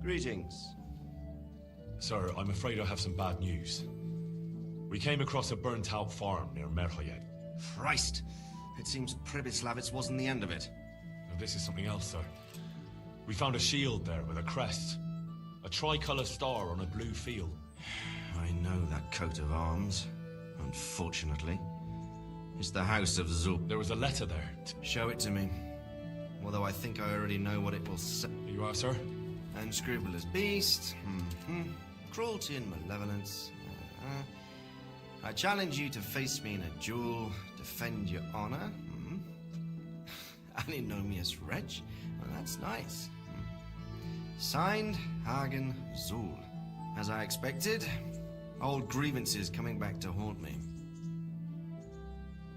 Greetings. Sir, I'm afraid I have some bad news. We came across a burnt-out farm near Merhoyed. Christ! It seems Pribyslavitz wasn't the end of it. Now, this is something else, sir. We found a shield there with a crest. A tricolour star on a blue field. I know that coat of arms, unfortunately. It's the House of Zul. There was a letter there. Show it to me. Although I think I already know what it will say. Here you are, sir. Unscrupulous beast. Cruelty and malevolence. I challenge you to face me in a duel, defend your honor. An ignominious wretch. Well, that's nice. Signed, Hagen Zul. As I expected, old grievances coming back to haunt me.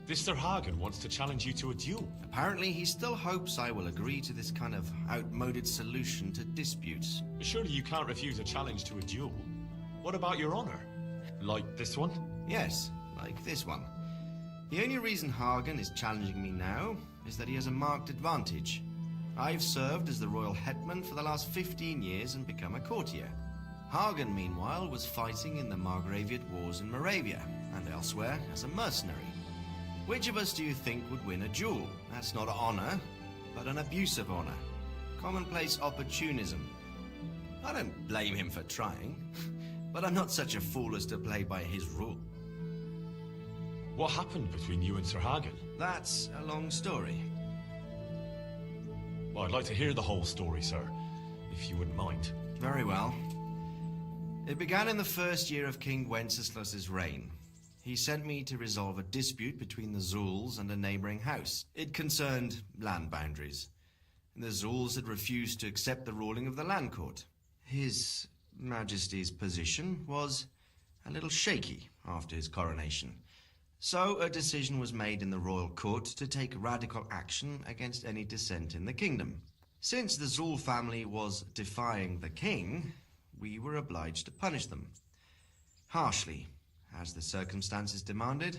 This Sir Hagen wants to challenge you to a duel. Apparently, he still hopes I will agree to this kind of outmoded solution to disputes. Surely you can't refuse a challenge to a duel. What about your honor? Like this one? Yes, like this one. The only reason Hagen is challenging me now is that he has a marked advantage. I've served as the royal hetman for the last 15 years and become a courtier. Hagen, meanwhile, was fighting in the Margraviate Wars in Moravia and elsewhere as a mercenary. Which of us do you think would win a duel? That's not honor, but an abuse of honor. Commonplace opportunism. I don't blame him for trying, but I'm not such a fool as to play by his rule. What happened between you and Sir Hagen? That's a long story. Well, I'd like to hear the whole story, sir, if you wouldn't mind. Very well. It began in the first year of King Wenceslas's reign. He sent me to resolve a dispute between the Zuls and a neighboring house. It concerned land boundaries. The Zuls had refused to accept the ruling of the land court. His Majesty's position was a little shaky after his coronation. So a decision was made in the royal court to take radical action against any dissent in the kingdom. Since the Zul family was defying the king, we were obliged to punish them. Harshly, as the circumstances demanded.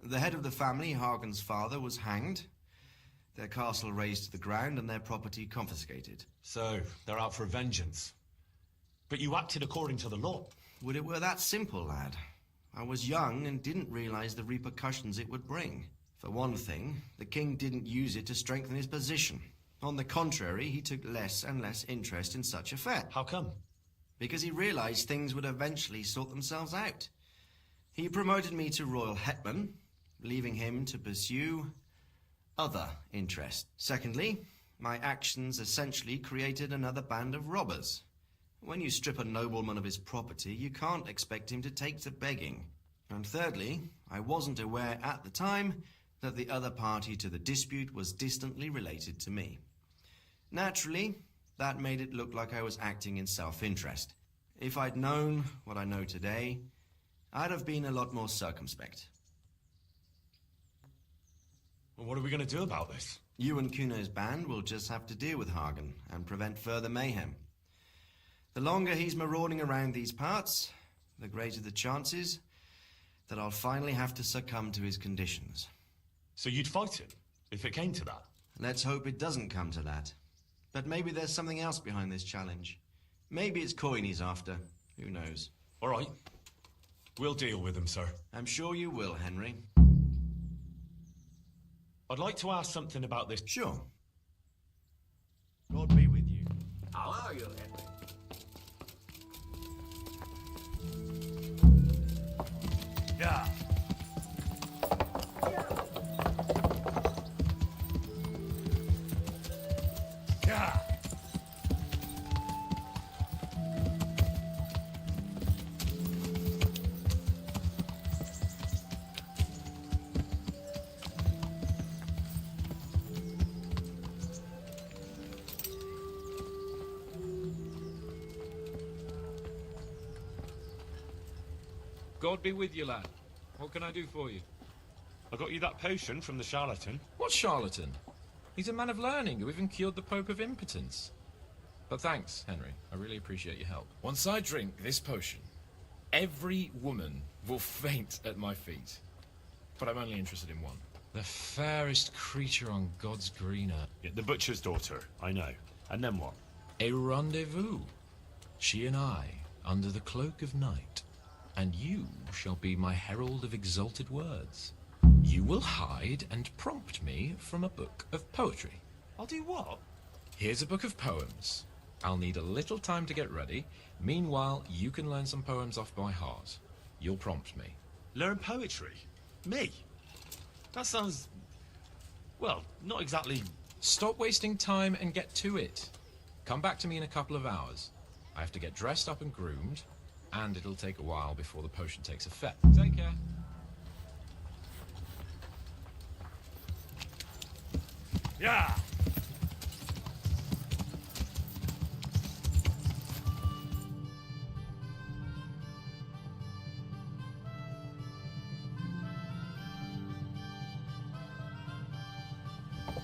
The head of the family, Hagen's father, was hanged, their castle razed to the ground and their property confiscated. So, they're out for vengeance. But you acted according to the law. Would it were that simple, lad? I was young and didn't realize the repercussions it would bring. For one thing, the king didn't use it to strengthen his position. On the contrary, he took less and less interest in such affair. How come? Because he realized things would eventually sort themselves out. He promoted me to royal hetman, leaving him to pursue other interests. Secondly, my actions essentially created another band of robbers. When you strip a nobleman of his property, you can't expect him to take to begging. And thirdly, I wasn't aware at the time that the other party to the dispute was distantly related to me. Naturally, that made it look like I was acting in self-interest. If I'd known what I know today, I'd have been a lot more circumspect. Well, what are we going to do about this? You and Kuno's band will just have to deal with Hagen and prevent further mayhem. The longer he's marauding around these parts, the greater the chances that I'll finally have to succumb to his conditions. So you'd fight him, if it came to that? Let's hope it doesn't come to that. But maybe there's something else behind this challenge. Maybe it's coin he's after. Who knows? All right. We'll deal with him, sir. I'm sure you will, Henry. I'd like to ask something about this. Sure. God be with you. How are you, Henry? Yeah. Yeah. God be with you, lad. What can I do for you? I got you that potion from the charlatan. What charlatan? He's a man of learning who even cured the Pope of impotence. But thanks, Henry. I really appreciate your help. Once I drink this potion, every woman will faint at my feet. But I'm only interested in one. The fairest creature on God's green earth. Yeah, the butcher's daughter, I know. And then what? A rendezvous. She and I, under the cloak of night, and you shall be my herald of exalted words. You will hide and prompt me from a book of poetry. I'll do what? Here's a book of poems. I'll need a little time to get ready. Meanwhile, you can learn some poems off by heart. You'll prompt me. Learn poetry? Me? That sounds... well, not exactly... Stop wasting time and get to it. Come back to me in a couple of hours. I have to get dressed up and groomed, and it'll take a while before the potion takes effect. Take care. Yeah!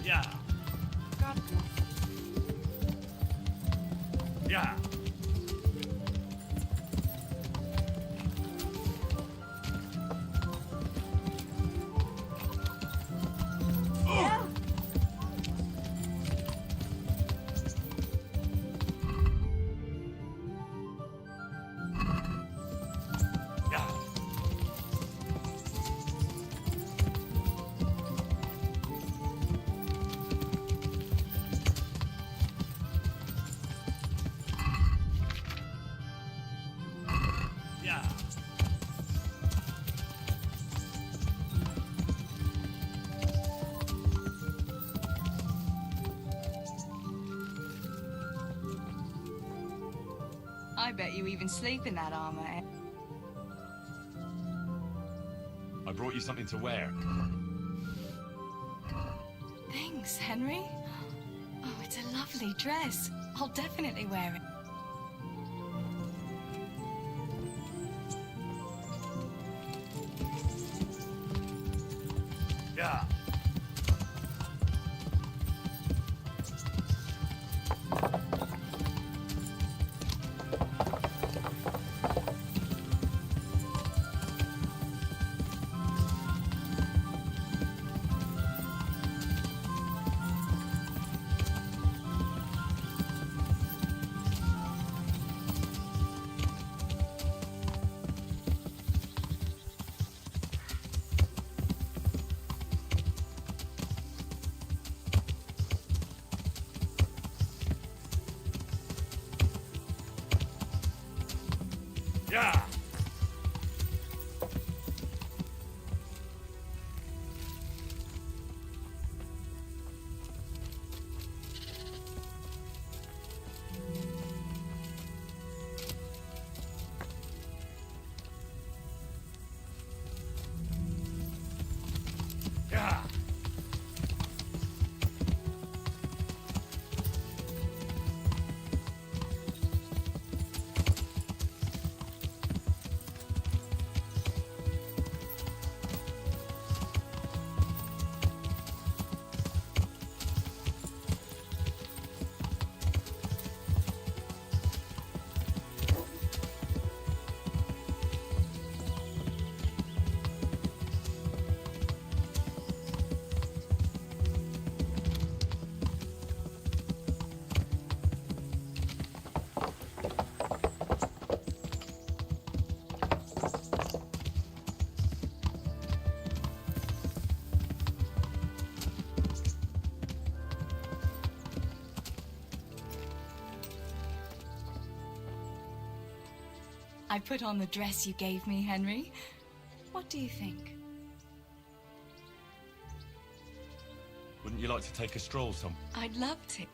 Yeah! Yeah! I bet you even sleep in that armor. I brought you something to wear. Thanks, Henry. Oh, it's a lovely dress. I'll definitely wear it. Yeah! Yeah! Yeah! I put on the dress you gave me, Henry. What do you think? Wouldn't you like to take a stroll some? I'd love to.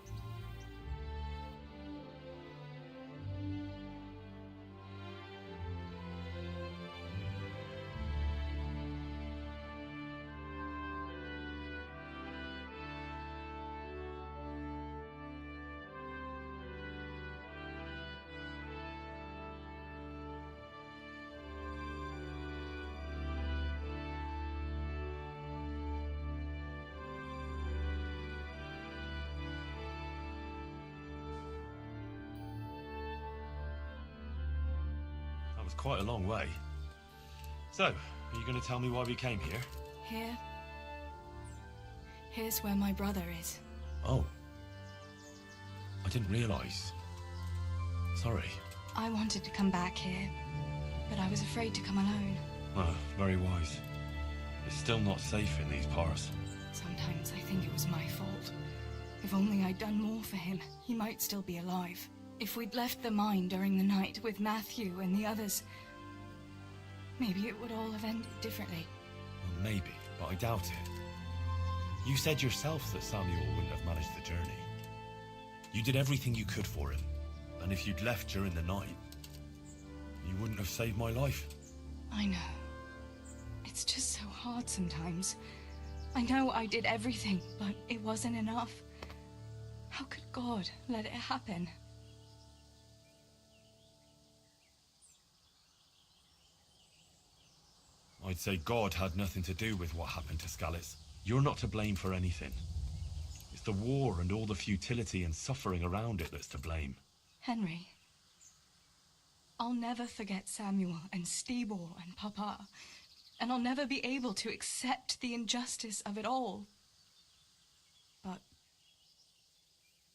That was quite a long way. So, are you going to tell me why we came here? Here's where my brother is. Oh. I didn't realise. Sorry. I wanted to come back here, but I was afraid to come alone. Ah, very wise. It's still not safe in these parts. Sometimes I think it was my fault. If only I'd done more for him, he might still be alive. If we'd left the mine during the night with Matthew and the others, maybe it would all have ended differently. Well, maybe, but I doubt it. You said yourself that Samuel wouldn't have managed the journey. You did everything you could for him, and if you'd left during the night, you wouldn't have saved my life. I know. It's just so hard sometimes. I know I did everything, but it wasn't enough. How could God let it happen? I'd say God had nothing to do with what happened to Skalitz. You're not to blame for anything. It's the war and all the futility and suffering around it that's to blame. Henry, I'll never forget Samuel and Stibor and Papa, and I'll never be able to accept the injustice of it all. But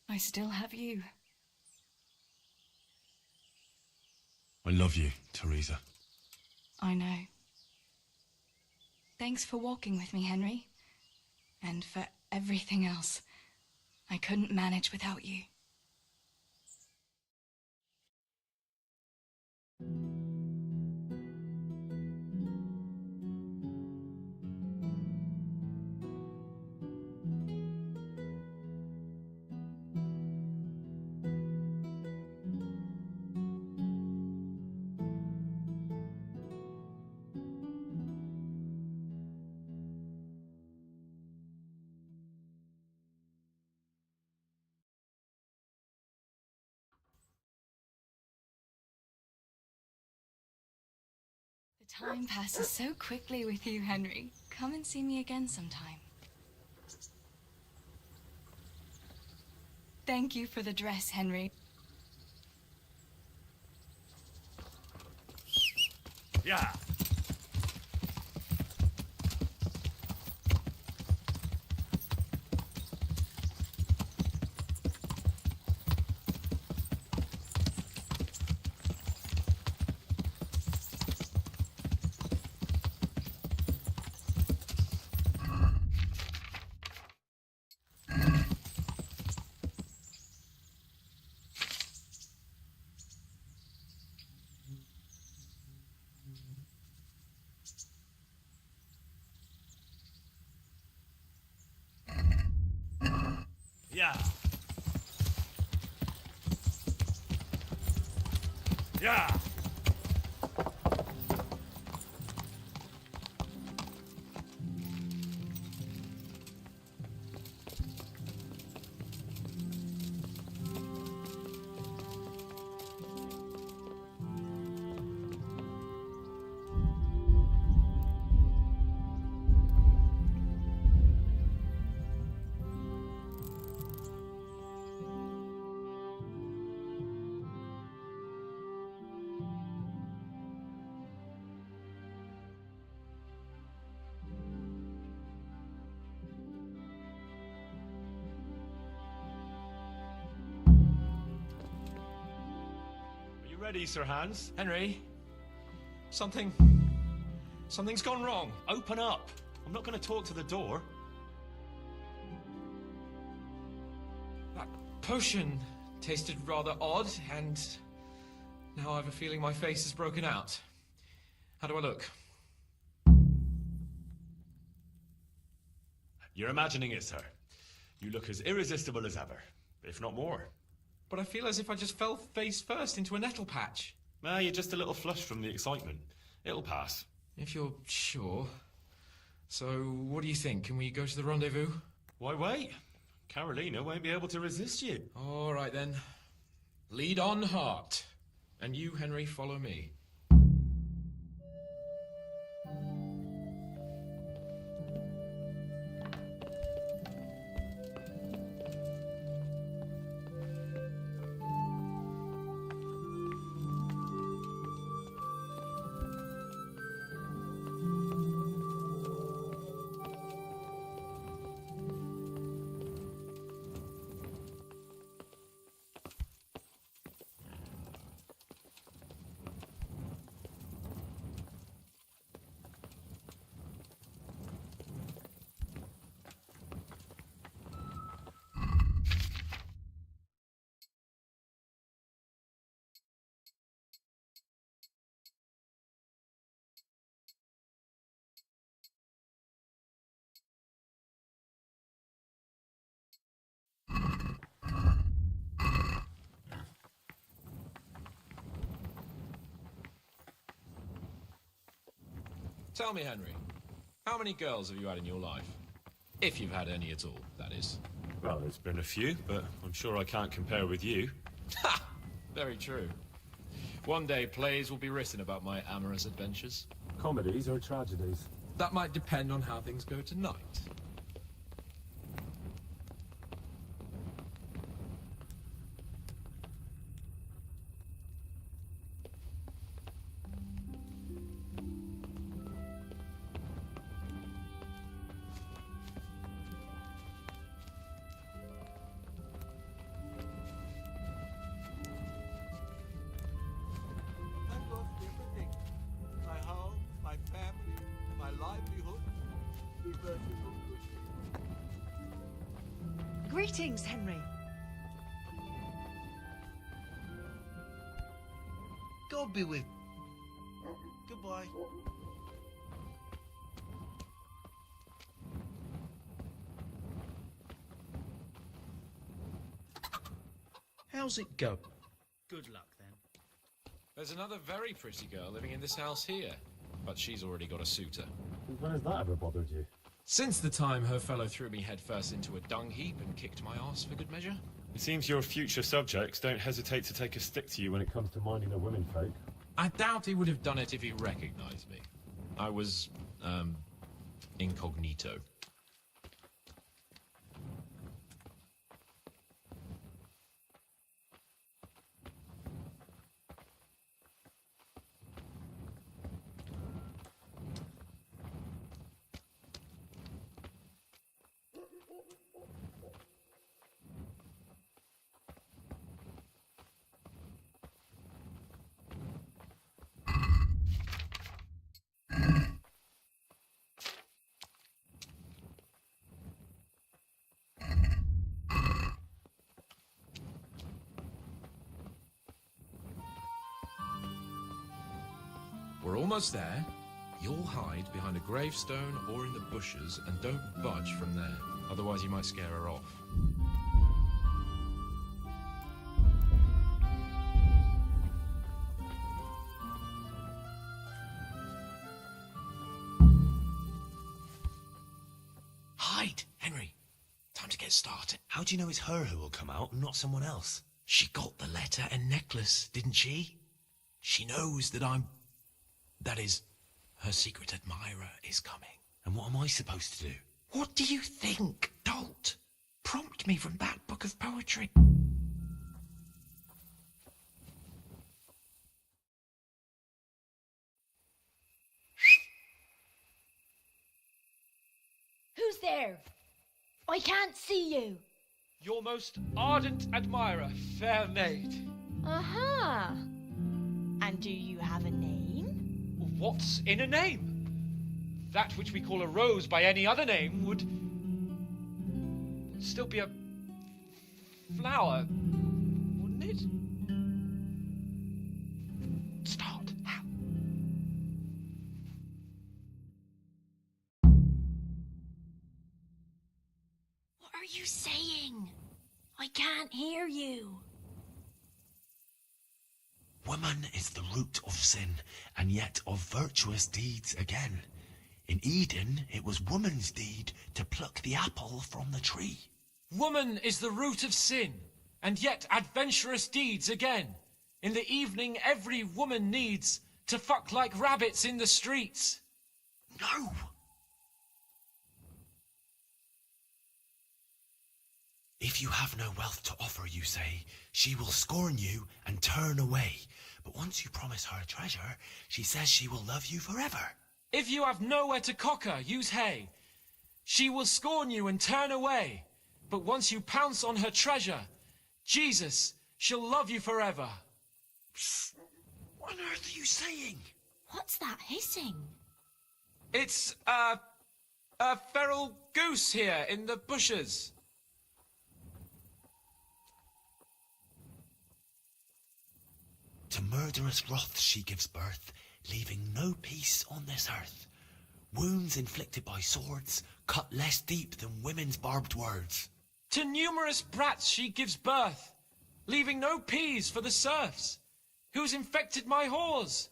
I still have you. I love you, Teresa. I know. Thanks for walking with me, Henry. And for everything else. I couldn't manage without you. The time passes so quickly with you, Henry. Come and see me again sometime. Thank you for the dress, Henry. Yeah. Yeah. Yeah. Ready, Sir Hans? Henry, something's gone wrong. Open up. I'm not going to talk to the door. That potion tasted rather odd, and now I have a feeling my face is broken out. How do I look? You're imagining it, sir. You look as irresistible as ever, if not more. But I feel as if I just fell face first into a nettle patch. You're just a little flushed from the excitement. It'll pass. If you're sure. So, what do you think? Can we go to the rendezvous? Why wait? Carolina won't be able to resist you. All right, then. Lead on, Hart. And you, Henry, follow me. Tell me, Henry, how many girls have you had in your life? If you've had any at all, that is. Well, there's been a few, but I'm sure I can't compare with you. Ha! Very true. One day plays will be written about my amorous adventures. Comedies or tragedies? That might depend on how things go tonight. I've lost everything. My home, my family, my livelihood. Be merciful to me. Greetings, Henry. God be with. Goodbye. How's it go? Good luck, then. There's another very pretty girl living in this house here, but she's already got a suitor. When has that ever bothered you? Since the time her fellow threw me headfirst into a dung heap and kicked my arse for good measure. It seems your future subjects don't hesitate to take a stick to you when it comes to minding the women folk. I doubt he would have done it if he recognized me. I was, incognito. We're almost there. You'll hide behind a gravestone or in the bushes and don't budge from there. Otherwise you might scare her off. Hide, Henry. Time to get started. How do you know it's her who will come out and not someone else? She got the letter and necklace, didn't she? She knows that that is, her secret admirer is coming. And what am I supposed to do? What do you think, dolt? Prompt me from that book of poetry. Who's there? I can't see you. Your most ardent admirer, fair maid. Aha. And do you have a name? What's in a name? That which we call a rose by any other name would still be a flower, wouldn't it? Start. How? What are you saying? I can't hear you. Woman is the root of sin, and yet of virtuous deeds again. In Eden, it was woman's deed to pluck the apple from the tree. Woman is the root of sin, and yet adventurous deeds again. In the evening, every woman needs to fuck like rabbits in the streets. No! If you have no wealth to offer, you say, she will scorn you and turn away. But once you promise her treasure, she says she will love you forever. If you have nowhere to cock her, use hay. She will scorn you and turn away. But once you pounce on her treasure, Jesus, she'll love you forever. Psst. What on earth are you saying? What's that hissing? It's, a feral goose here in the bushes. To murderous wrath she gives birth, leaving no peace on this earth. Wounds inflicted by swords cut less deep than women's barbed words. To numerous brats she gives birth, leaving no peas for the serfs. Who's infected my whores?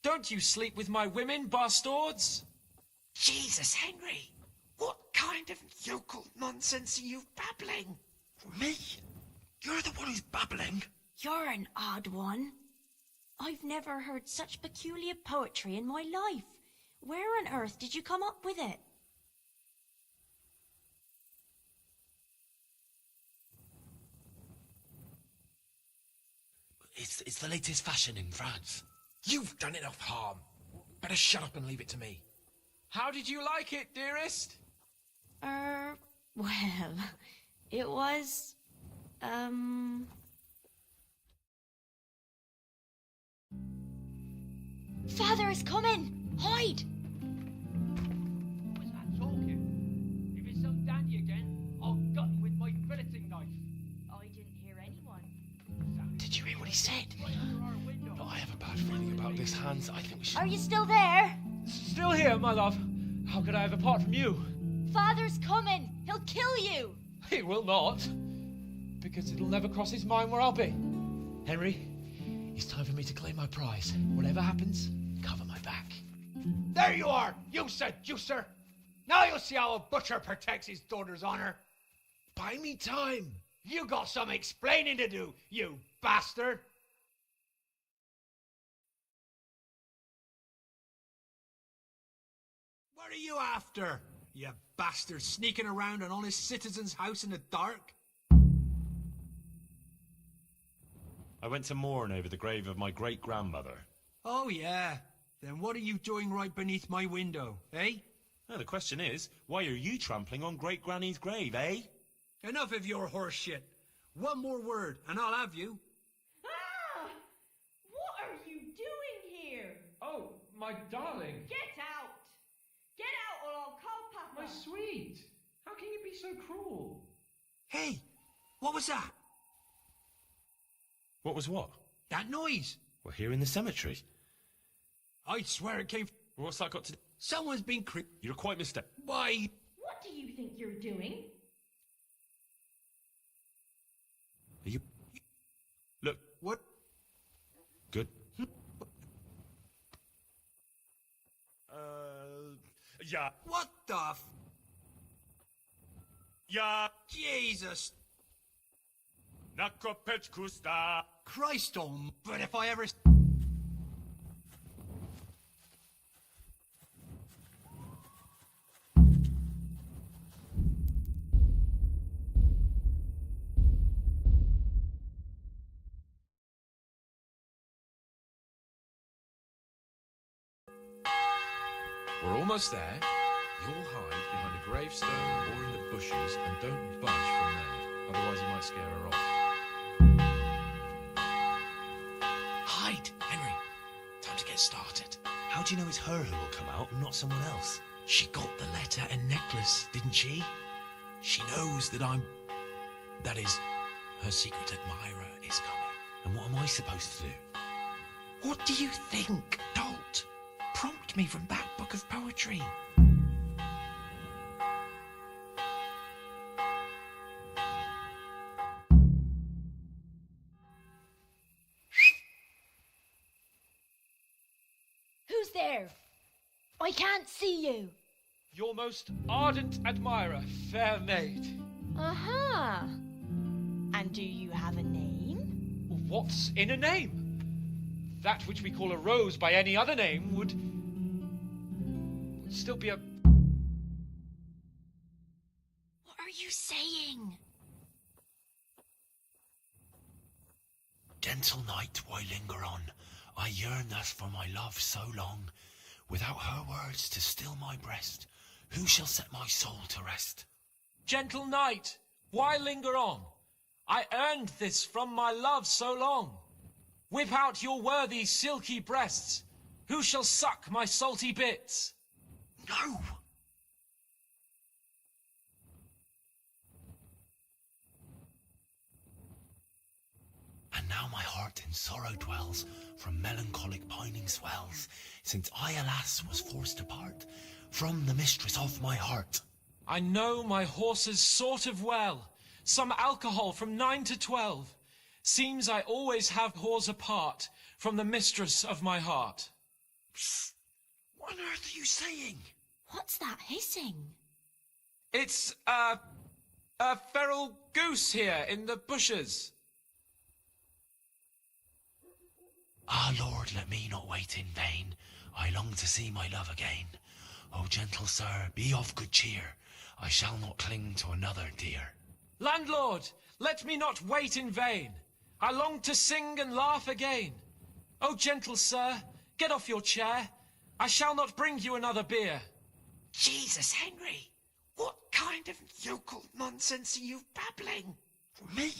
Don't you sleep with my women, bastards? Jesus, Henry! What kind of yokel nonsense are you babbling? Me? You're the one who's babbling. You're an odd one. I've never heard such peculiar poetry in my life. Where on earth did you come up with it? It's the latest fashion in France. You've done enough harm. Better shut up and leave it to me. How did you like it, dearest? Well, it was, Father is coming! Hide! Was that talking? If it's some dandy again, I'll gut him with my filleting knife. I didn't hear anyone. Did you hear what he said? But I have a bad feeling about this, Hans. I think we should... Are you still there? Still here, my love. How could I have apart from you? Father's coming! He'll kill you! He will not. Because it'll never cross his mind where I'll be. Henry, it's time for me to claim my prize. Whatever happens, cover my back. There you are, you seducer! Now you'll see how a butcher protects his daughter's honor. Buy me time. You got some explaining to do, you bastard! What are you after, you bastard, sneaking around an honest citizen's house in the dark? I went to mourn over the grave of my great-grandmother. Oh, yeah. Then what are you doing right beneath my window, eh? Now, the question is, why are you trampling on great-granny's grave, eh? Enough of your horse shit. One more word, and I'll have you. Ah! What are you doing here? Oh, my darling. Get out! Get out or I'll call Papa! My sweet. How can you be so cruel? Hey, what was that? What was what? That noise. We're here in the cemetery. I'd swear it came... What's that got to do? Someone's been You're quite mistaken. Why? What do you think you're doing? Are you... Look. What? Good. Yeah. What the Yeah. Jesus Nakopechkusta. Christ but if I ever... We're almost there. You'll hide behind a gravestone or in the bushes and don't budge from there. Otherwise you might scare her off. Hide, Henry. Time to get started. How do you know it's her who will come out and not someone else? She got the letter and necklace, didn't she? She knows that that is, her secret admirer is coming. And what am I supposed to do? What do you think, dolt? Prompt me from that book of poetry. Who's there? I can't see you. Your most ardent admirer, fair maid. Aha! And do you have a name? What's in a name? That which we call a rose by any other name would still be a... What are you saying? Gentle night, why linger on? I yearn thus for my love so long. Without her words to still my breast, who shall set my soul to rest? Gentle knight, why linger on? I earned this from my love so long. Whip out your worthy silky breasts. Who shall suck my salty bits? No! And now my heart in sorrow dwells, from melancholic pining swells, since I, alas, was forced to part from the mistress of my heart. I know my horses sort of well. Some alcohol from 9 to 12. Seems I always have whores apart from the mistress of my heart. Psst. What on earth are you saying? What's that hissing? It's a feral goose here in the bushes. Ah, Lord, let me not wait in vain. I long to see my love again. O gentle sir, be of good cheer. I shall not cling to another dear. Landlord, let me not wait in vain. I long to sing and laugh again. Oh, gentle sir, get off your chair. I shall not bring you another beer. Jesus, Henry! What kind of yokel nonsense are you babbling? Me?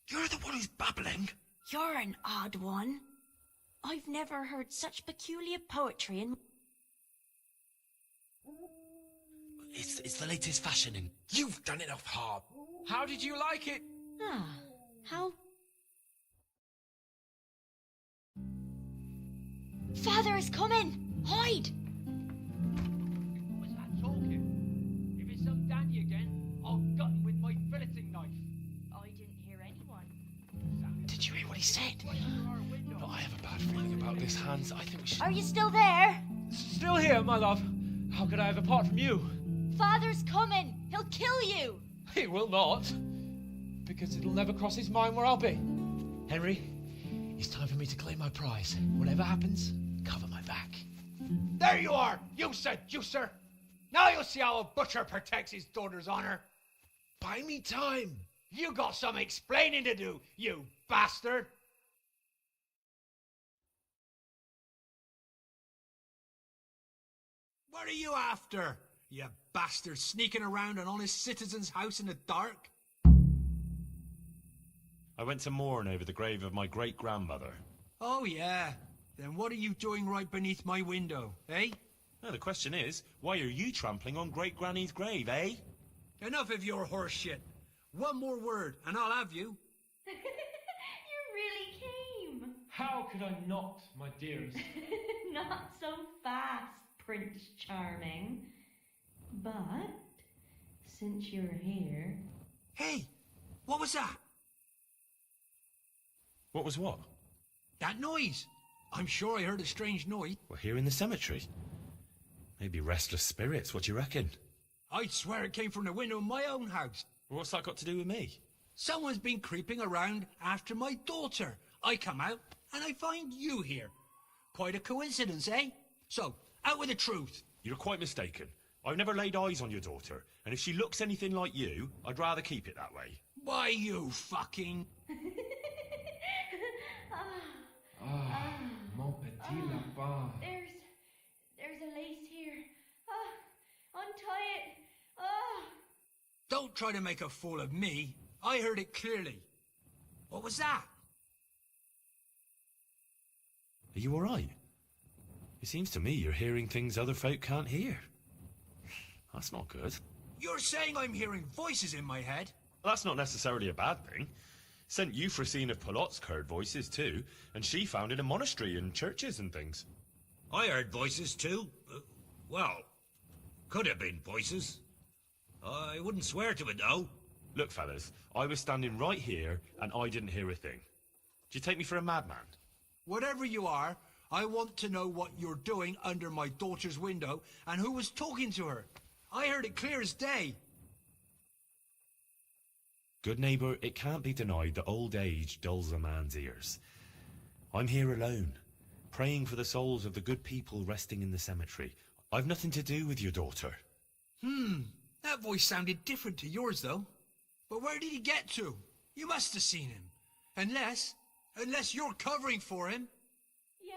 You're the one who's babbling. You're an odd one. I've never heard such peculiar poetry in... It's the latest fashion and you've done it off hard. How did you like it? Ah, how... Father is coming! Hide! Who was that talking? If it's some Danny again, I'll gut him with my filleting knife. I didn't hear anyone. Did you hear what he said? No, I have a bad feeling about this, Hans. I think we should... Are you still there? Still here, my love. How could I have apart from you? Father's coming! He'll kill you! He will not. Because it'll never cross his mind where I'll be. Henry, it's time for me to claim my prize. Whatever happens, cover my back. There you are! You said, juicer! Now you'll see how a butcher protects his daughter's honor. Buy me time. You got some explaining to do, you bastard! What are you after? You bastard sneaking around an honest citizen's house in the dark? I went to mourn over the grave of my great-grandmother. Oh, yeah. Then what are you doing right beneath my window, eh? No, the question is, why are you trampling on great-granny's grave, eh? Enough of your horse shit. One more word, and I'll have you. You really came. How could I not, my dearest? Not so fast, Prince Charming. But, since you're here... Hey, what was that? What was what? That noise. I'm sure I heard a strange noise. We're here in the cemetery. Maybe restless spirits, what do you reckon? I'd swear it came from the window of my own house. What's that got to do with me? Someone's been creeping around after my daughter. I come out, and I find you here. Quite a coincidence, eh? So, out with the truth. You're quite mistaken. I've never laid eyes on your daughter, and if she looks anything like you, I'd rather keep it that way. Why, you fucking... Mon petit lapin. There's a lace here. Untie it. Ah. Don't try to make a fool of me. I heard it clearly. What was that? Are you all right? It seems to me you're hearing things other folk can't hear. That's not good. You're saying I'm hearing voices in my head? That's not necessarily a bad thing. St. Euphrosyne of Polotsk heard voices too, and she founded a monastery and churches and things. I heard voices too. Well, could have been voices. I wouldn't swear to it though. Look, fellas, I was standing right here and I didn't hear a thing. Do you take me for a madman? Whatever you are, I want to know what you're doing under my daughter's window and who was talking to her. I heard it clear as day. Good neighbour, it can't be denied that old age dulls a man's ears. I'm here alone, praying for the souls of the good people resting in the cemetery. I've nothing to do with your daughter. That voice sounded different to yours, though. But where did he get to? You must have seen him. Unless you're covering for him. Yes.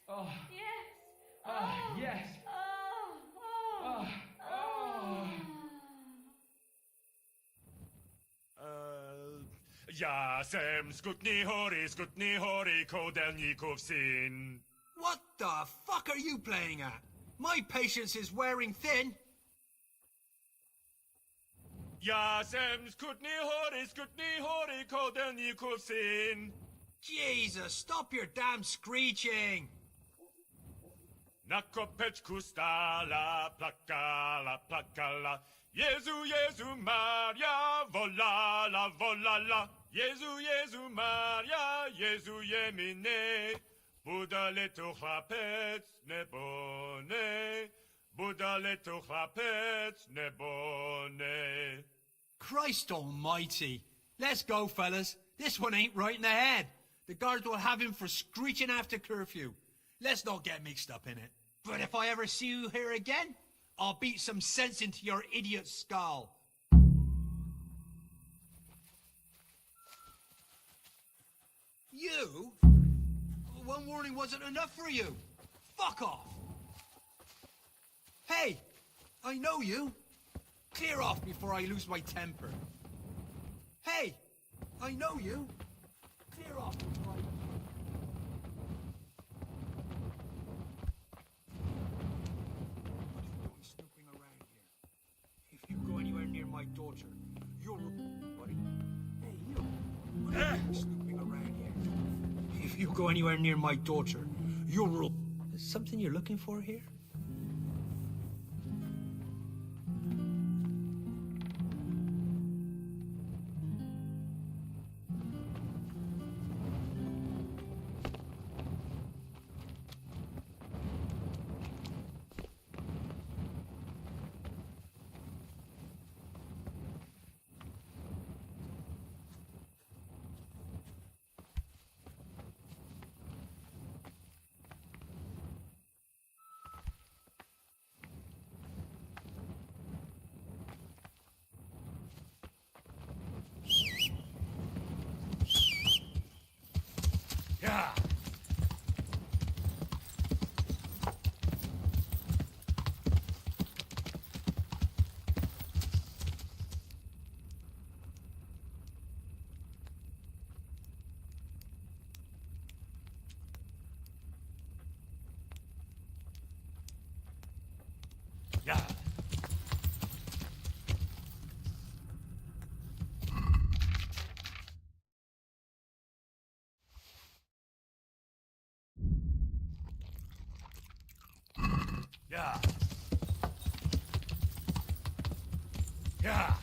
Oh. Yes. Yes. Oh. Jasem skutni hori kodelnikov syn. What the fuck are you playing at? My patience is wearing thin. Jasem skutni hori kodelnikov syn. Jesus, stop your damn screeching. Na kopeczku stala plakala. Jezu, Maria, volala. Jezu, Maria, Jezu, Jemine. Budale tu chlapec nebone. Budale tu chlapec nebone. Christ almighty. Let's go, fellas. This one ain't right in the head. The guards will have him for screeching after curfew. Let's not get mixed up in it. But if I ever see you here again, I'll beat some sense into your idiot skull. You? One warning wasn't enough for you. Fuck off. Hey, I know you. Clear off before I lose my temper. Hey, I know you. Clear off before I... What are you doing snooping around here? If you go anywhere near my daughter, you'll... Buddy. Hey, you. What are you doing snooping around here? If you go anywhere near my daughter, you'll... Is something you're looking for here? Yeah. Yeah. Yeah. Yeah.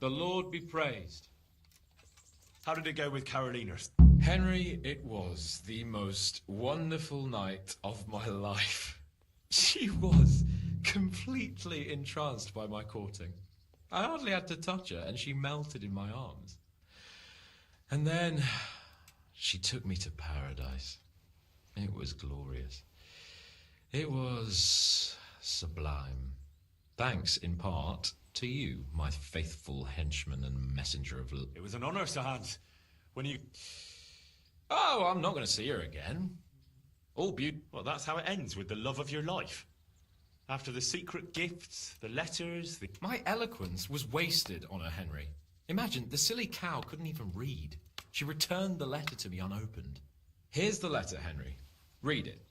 The Lord be praised. How did it go with Carolina? Henry, it was the most wonderful night of my life. She was completely entranced by my courting. I hardly had to touch her, and she melted in my arms. And then she took me to paradise. It was glorious. It was sublime. Thanks, in part, to you, my faithful henchman and messenger of... It was an honor, Sir Hans. When you... Oh, I'm not going to see her again. All beauty... Well, that's how it ends, with the love of your life. After the secret gifts, the letters, the... My eloquence was wasted on her, Henry. Imagine, the silly cow couldn't even read. She returned the letter to me unopened. Here's the letter, Henry. Read it.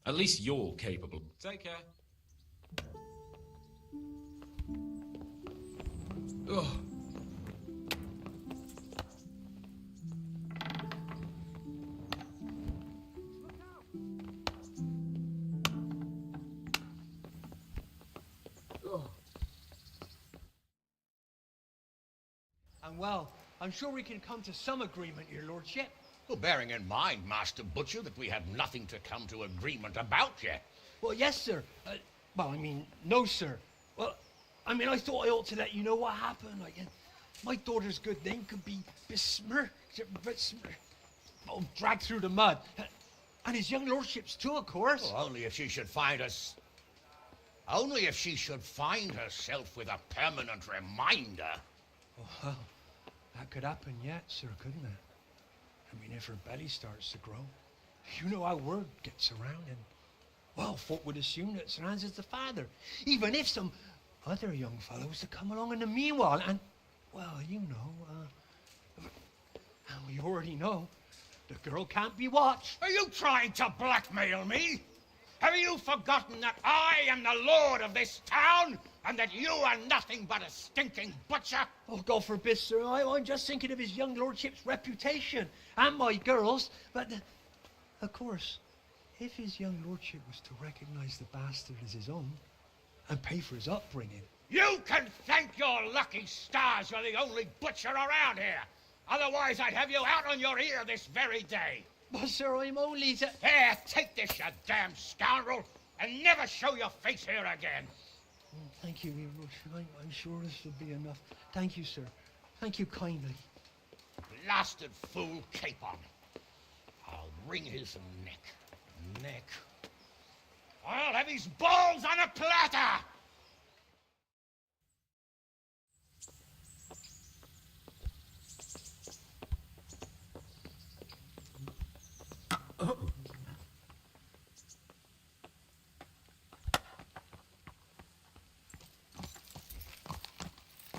At least you're capable. Take care. Ugh. And well, I'm sure we can come to some agreement, your lordship. Well, bearing in mind, Master Butcher, that we have nothing to come to agreement about yet. Well, yes, sir. No, sir. Well, I thought I ought to let you know what happened. My daughter's good name could be dragged through the mud. And his young lordship's too, of course. Well, only if she should find us... Only if she should find herself with a permanent reminder. Oh, well, that could happen yet, sir, couldn't it? If her belly starts to grow. You know how word gets around, and, well, folk would assume that Sir Hans is the father, even if some other young fellow was to come along in the meanwhile, and, well, you already know, the girl can't be watched. Are you trying to blackmail me? Have you forgotten that I am the lord of this town, and that you are nothing but a stinking butcher? Oh, God forbid, sir. I'm just thinking of his young lordship's reputation, and my girl's. But, of course, if his young lordship was to recognize the bastard as his own, and pay for his upbringing... You can thank your lucky stars you're the only butcher around here. Otherwise, I'd have you out on your ear this very day. But, sir, I'm only... Here, take this, you damn scoundrel, and never show your face here again. Thank you, Your Lordship. I'm sure this will be enough. Thank you, sir. Thank you kindly. Blasted fool, capon. I'll wring his neck. I'll have his balls on a platter!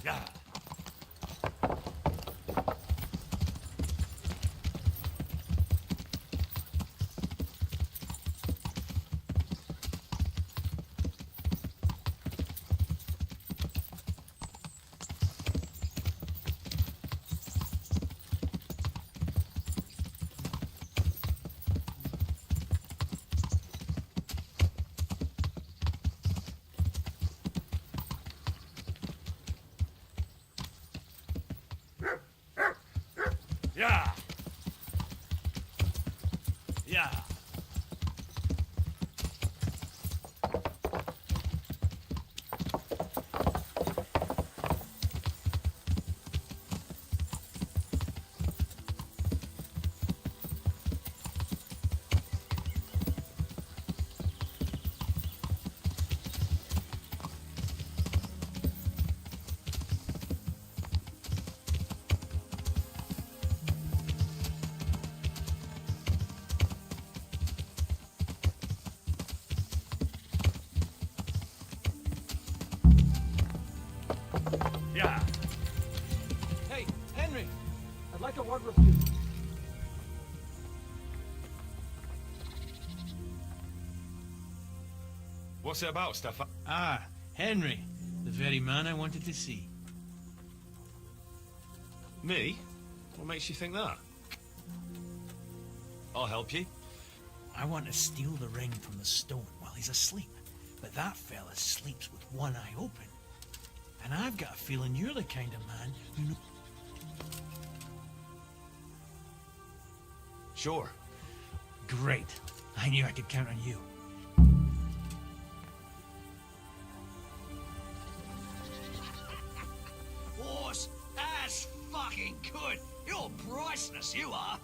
Yeah. Yeah. Yeah. Yeah. Hey, Henry, I'd like a word with you. What's it about, Stefan? Ah, Henry, the very man I wanted to see. Me? What makes you think that? I'll help you. I want to steal the ring from the stone while he's asleep, but that fella sleeps with one eye open. And I've got a feeling you're the kind of man who knows... Sure. Great. I knew I could count on you. Boss, that's fucking good. You're priceless, you are.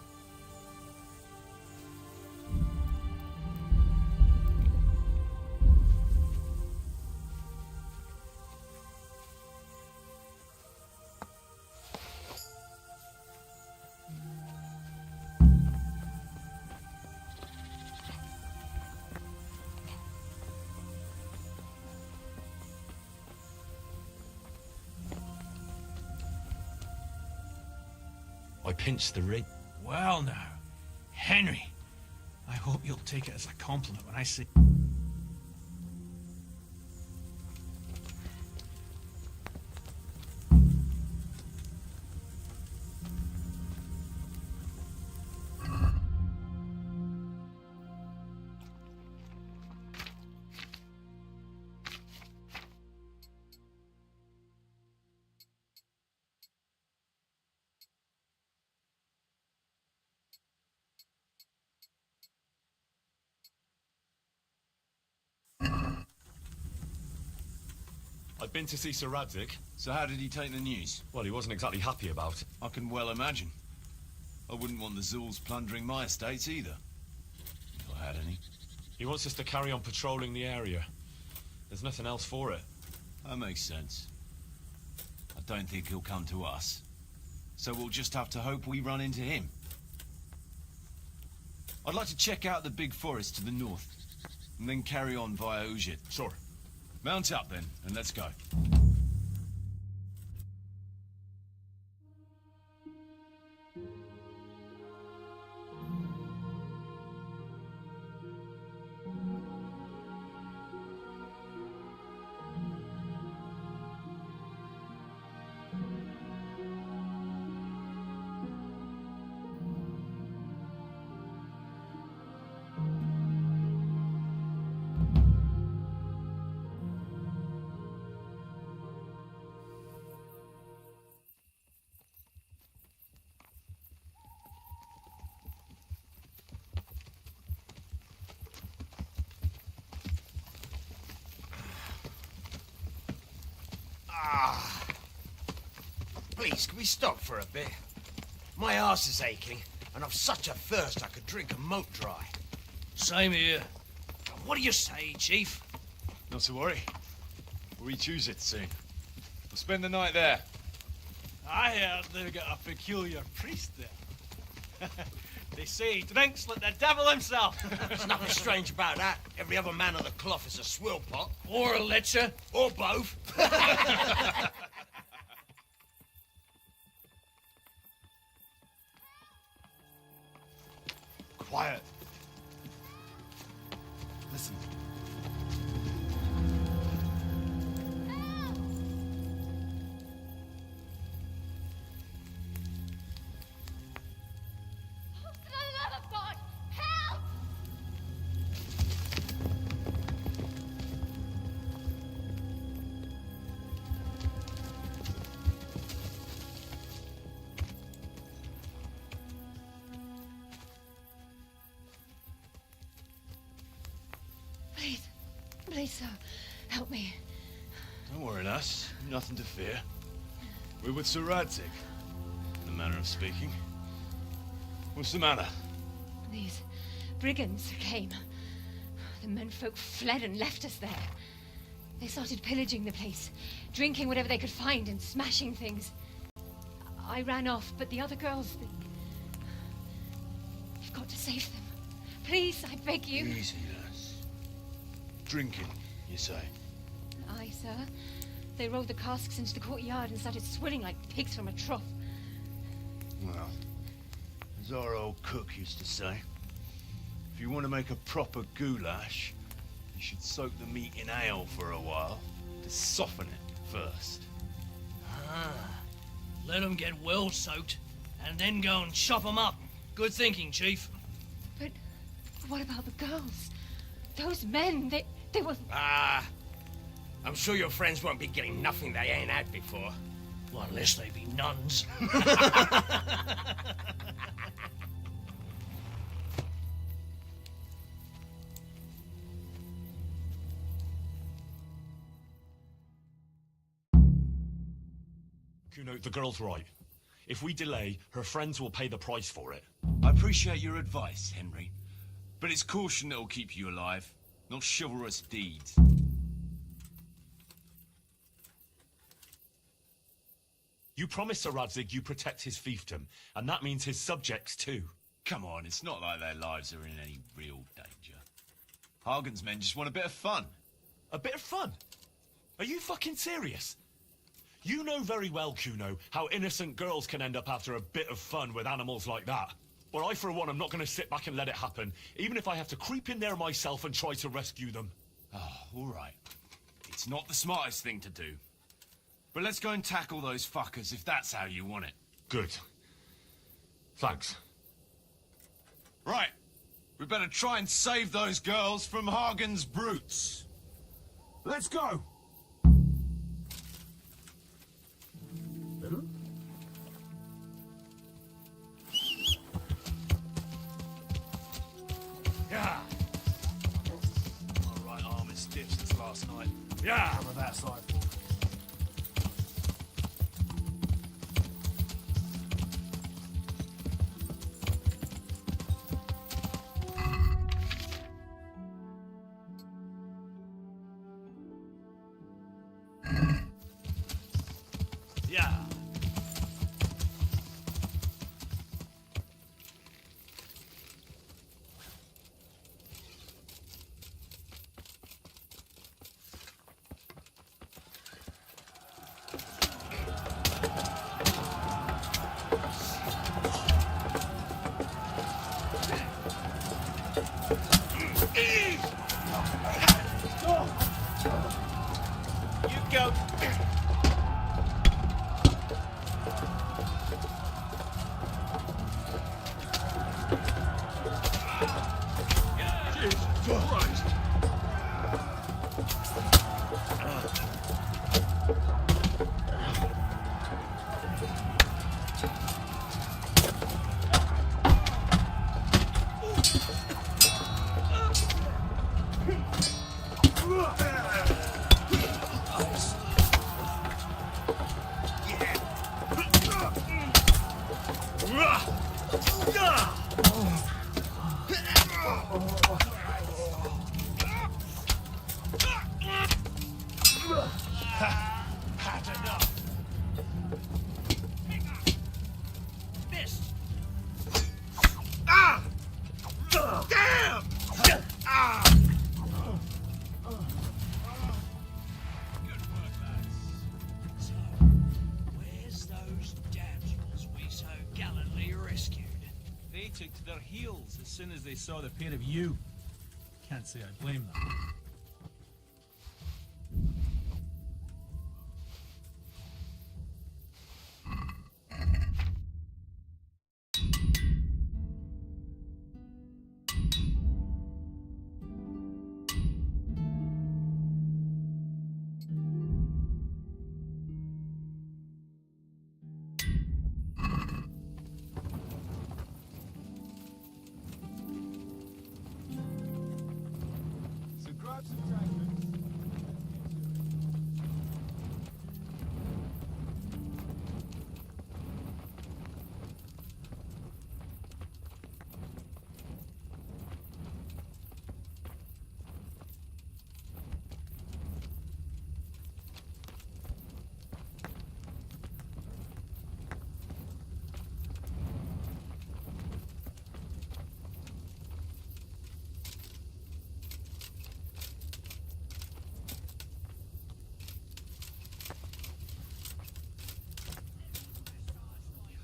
I pinched the ring. Well now, Henry, I hope you'll take it as a compliment when I say... I'd been to see Sir Radzig. So how did he take the news? Well, he wasn't exactly happy about it. I can well imagine. I wouldn't want the Zul's plundering my estates either. If I had any. He wants us to carry on patrolling the area. There's nothing else for it. That makes sense. I don't think he'll come to us. So we'll just have to hope we run into him. I'd like to check out the big forest to the north, and then carry on via Ujit. Sure. Mount up then, and let's go. Please, can we stop for a bit? My arse is aching, and I've such a thirst I could drink a moat dry. Same here. What do you say, Chief? Not to worry. We'll choose it soon. We'll spend the night there. I heard they've got a peculiar priest there. They say he drinks like the devil himself. There's nothing strange about that. Every other man on the cloth is a swill pot. Or a lecher. Or both. Quiet. Listen. Please, sir, help me. Don't worry, lass. Nothing to fear. We're with Sir Radzig, in the manner of speaking. What's the matter? These brigands came. The menfolk fled and left us there. They started pillaging the place, drinking whatever they could find and smashing things. I ran off, but the other girls... You've got to save them. Please, I beg you. Easy, lass. Drinking, you say? Aye, sir. They rolled the casks into the courtyard and started swilling like pigs from a trough. Well, as our old cook used to say, if you want to make a proper goulash, you should soak the meat in ale for a while to soften it first. Ah, let them get well soaked, and then go and chop them up. Good thinking, Chief. But what about the girls? Those men, they were... Ah, I'm sure your friends won't be getting nothing they ain't had before. Well, unless they be nuns. Kuno, the girl's right. If we delay, her friends will pay the price for it. I appreciate your advice, Henry. But it's caution that'll keep you alive, not chivalrous deeds. You promised Sir Radzig you protect his fiefdom, and that means his subjects too. Come on, it's not like their lives are in any real danger. Hagen's men just want a bit of fun. A bit of fun? Are you fucking serious? You know very well, Kuno, how innocent girls can end up after a bit of fun with animals like that. But I, for one, am not going to sit back and let it happen, even if I have to creep in there myself and try to rescue them. Oh, all right. It's not the smartest thing to do. But let's go and tackle those fuckers if that's how you want it. Good. Thanks. Right. We better try and save those girls from Hagen's brutes. Let's go! Yeah. My right arm is stiff since last night. Yeah. Cover that side for me. Yeah. You go. Jesus Christ! Had enough. Missed. Ah! Damn! Ah! Good work, lads. So, where's those damsels we so gallantly rescued? They took to their heels as soon as they saw the pair of you. Can't say I blame them. So grab some tankards.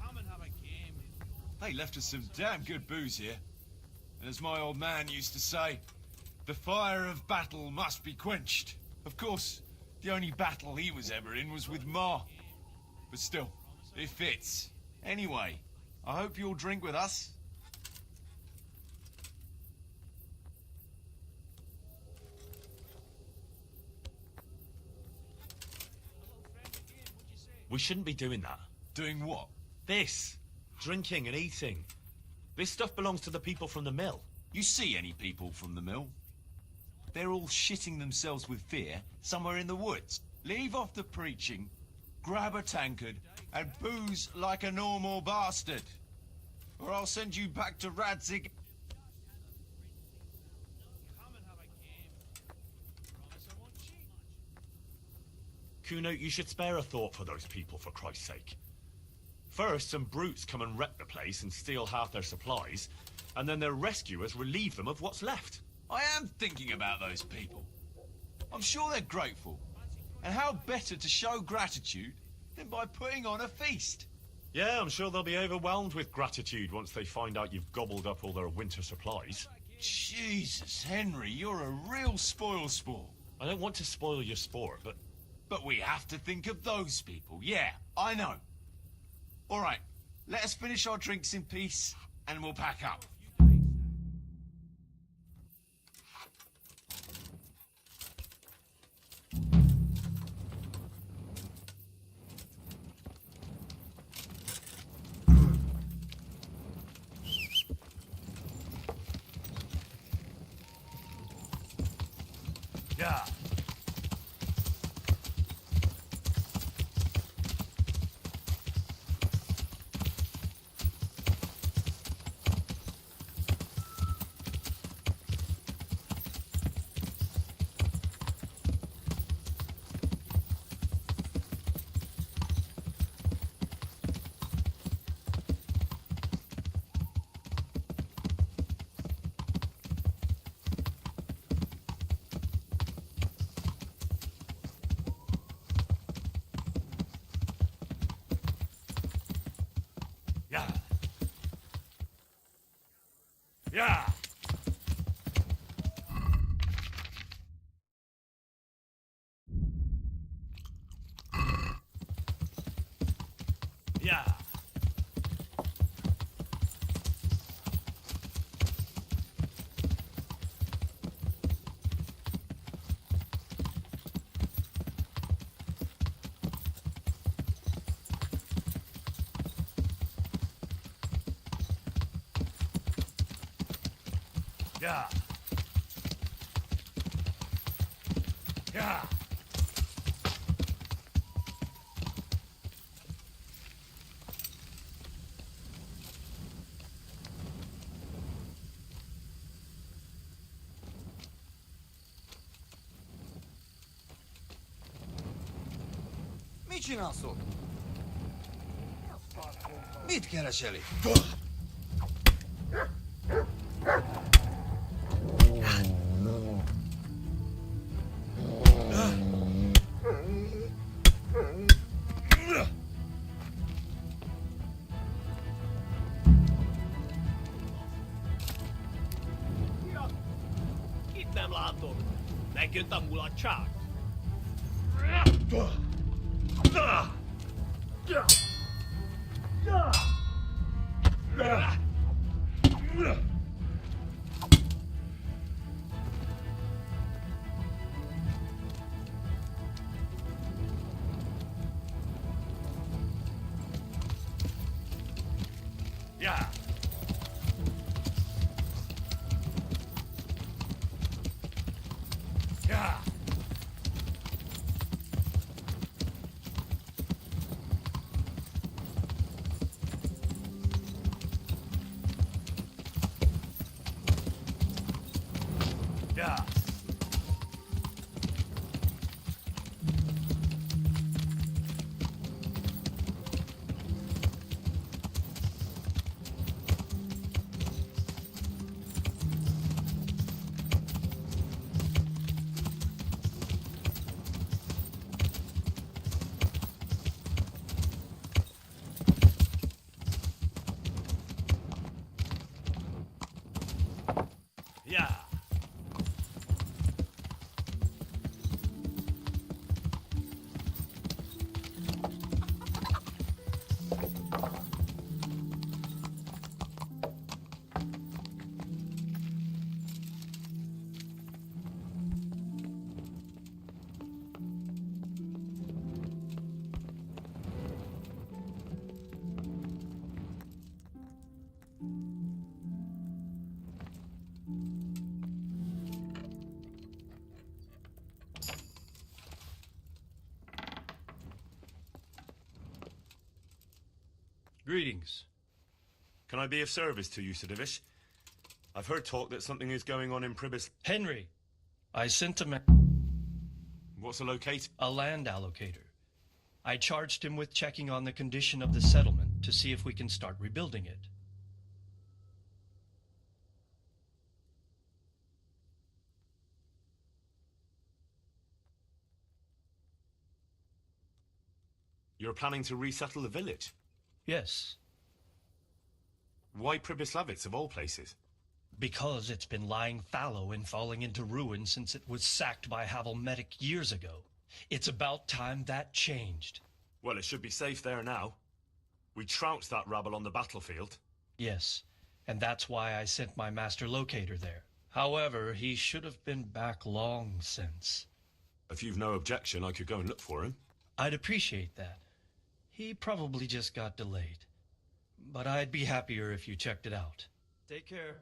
Come and have a game. They left us some damn good booze here. And as my old man used to say, the fire of battle must be quenched. Of course, the only battle he was ever in was with Ma. But still, it fits. Anyway, I hope you'll drink with us. We shouldn't be doing that. Doing what? This. Drinking and eating. This stuff belongs to the people from the mill. You see any people from the mill? They're all shitting themselves with fear somewhere in the woods. Leave off the preaching, grab a tankard, and booze like a normal bastard. Or I'll send you back to Radzig. Come and have a game. Promise I won't cheat. Kuno, you should spare a thought for those people, for Christ's sake. First, some brutes come and wreck the place and steal half their supplies, and then their rescuers relieve them of what's left. I am thinking about those people. I'm sure they're grateful. And how better to show gratitude than by putting on a feast? Yeah, I'm sure they'll be overwhelmed with gratitude once they find out you've gobbled up all their winter supplies. Jesus, Henry, you're a real spoil sport. I don't want to spoil your sport, but... But we have to think of those people. Yeah, I know. All right, let us finish our drinks in peace, and we'll pack up. Yeah. Yeah. Yeah. Yeah. Yeah. Yeah. Miçin asıl. Mit kereseli. Itt nem látom. Megjött a mulatság. Yeah. Yeah. Yeah. Yeah. Greetings. Can I be of service to you, Sir Divish? I've heard talk that something is going on in Pribys. Henry, I sent a man. What's the locate? A land allocator. I charged him with checking on the condition of the settlement to see if we can start rebuilding it. You're planning to resettle the village? Yes. Why Pribyslavitz, of all places? Because it's been lying fallow and falling into ruin since it was sacked by Havelmedic years ago. It's about time that changed. Well, it should be safe there now. We trounced that rabble on the battlefield. Yes, and that's why I sent my master locator there. However, he should have been back long since. If you've no objection, I could go and look for him. I'd appreciate that. He probably just got delayed. But I'd be happier if you checked it out. Take care.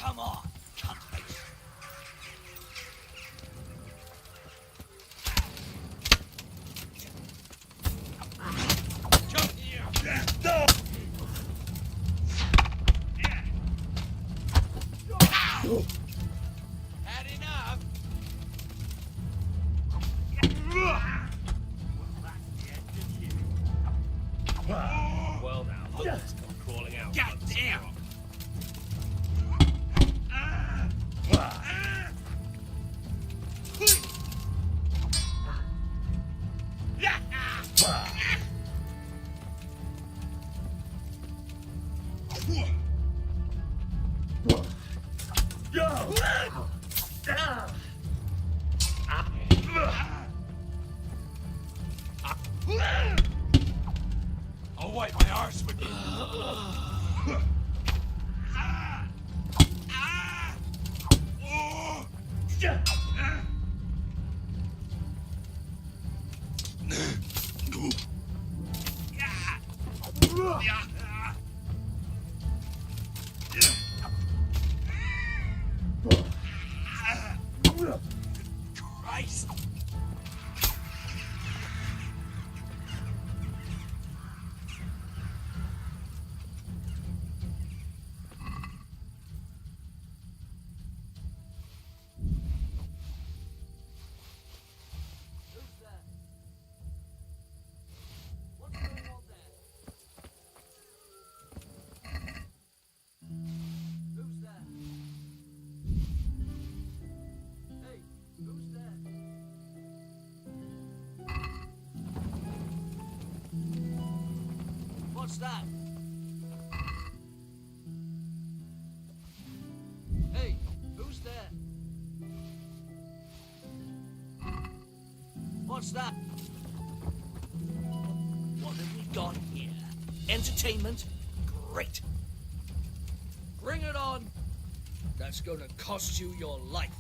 Come on, come on. Jump here. No. Had enough. Well now, look what's come crawling out. God damn. I'll wipe my arse with you. Christ. What's that? Hey, who's there? What's that? What have we got here? Entertainment? Great. Bring it on. That's gonna cost you your life.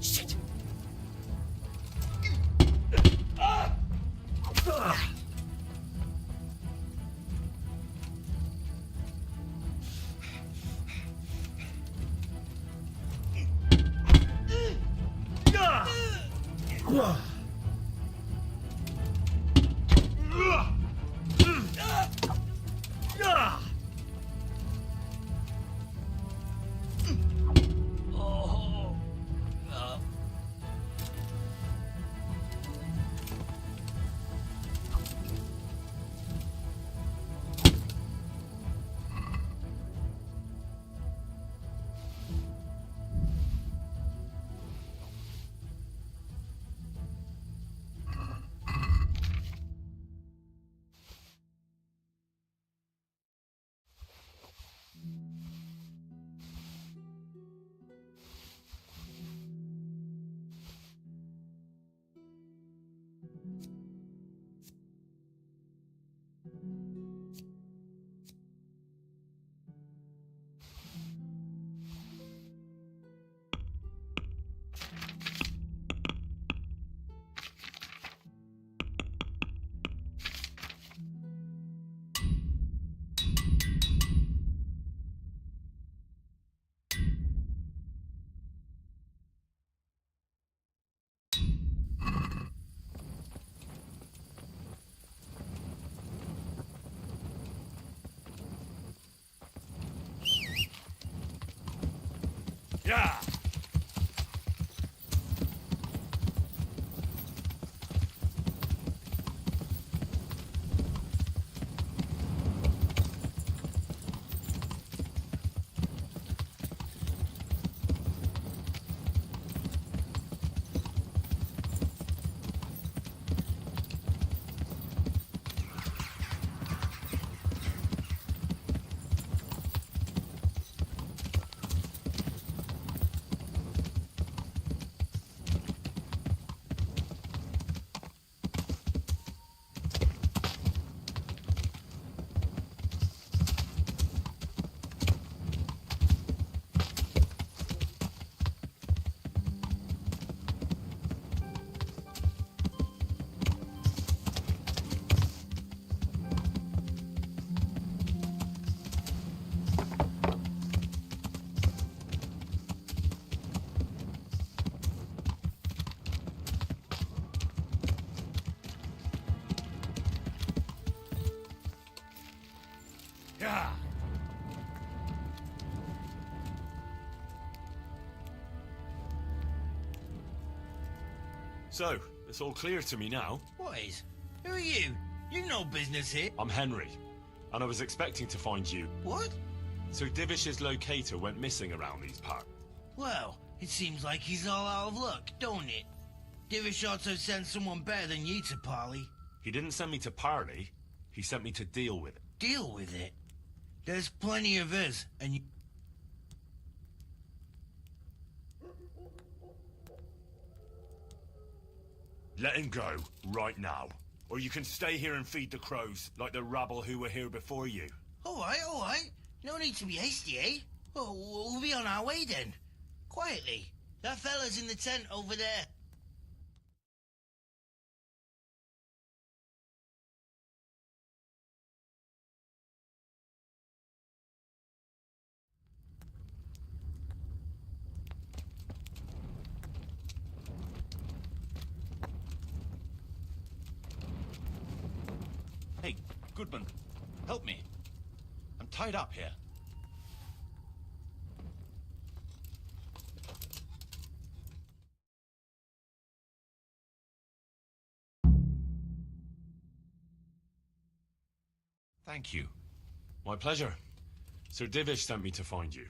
Shit. Yeah. Ah. So, it's all clear to me now. What is? Who are you? You've no business here. I'm Henry, and I was expecting to find you. What? Sir Divish's locator went missing around these parts. Well, it seems like he's all out of luck, don't it? Divish ought to send someone better than you to parley. He didn't send me to parley, he sent me to deal with it. Deal with it? There's plenty of us, and you... Let him go, right now. Or you can stay here and feed the crows, like the rabble who were here before you. All right. No need to be hasty, eh? Well, we'll be on our way then. Quietly. That fella's in the tent over there. Hey, Goodman, help me. I'm tied up here. Thank you. My pleasure. Sir Divish sent me to find you.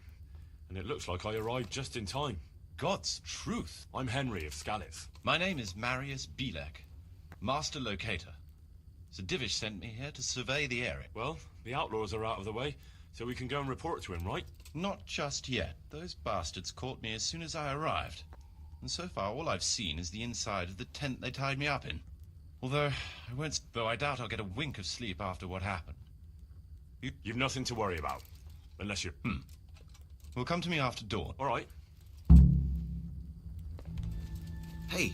And it looks like I arrived just in time. God's truth. I'm Henry of Scalitz. My name is Marius Belek, Master Locator. Sir Divish sent me here to survey the area. Well, the outlaws are out of the way, so we can go and report to him, right? Not just yet. Those bastards caught me as soon as I arrived. And so far, all I've seen is the inside of the tent they tied me up in. Although I doubt I'll get a wink of sleep after what happened. You've nothing to worry about. Unless you're... Well, come to me after dawn. All right. Hey.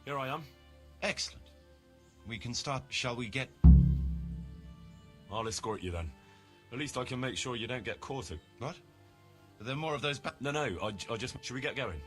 Here I am. Excellent. We can start, shall we get... I'll escort you then. At least I can make sure you don't get caught. What? Are there more of those No, I just... Should we get going?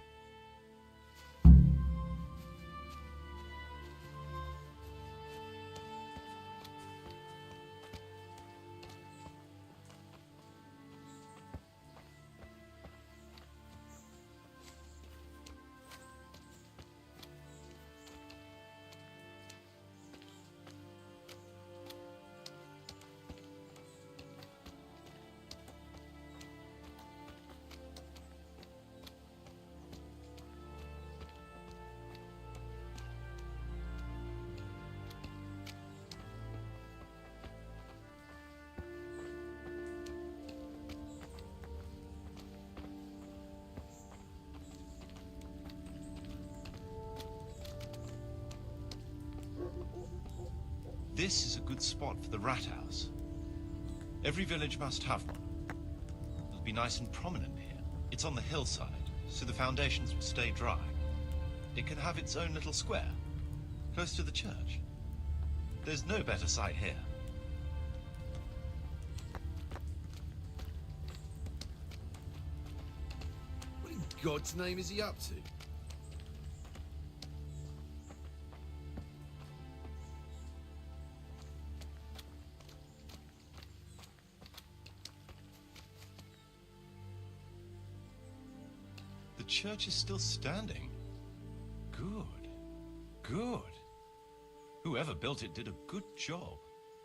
This is a good spot for the rat house. Every village must have one. It'll be nice and prominent here. It's on the hillside, so the foundations will stay dry. It can have its own little square, close to the church. There's no better sight here. What in God's name is he up to? The church is still standing. Good. Good. Whoever built it did a good job.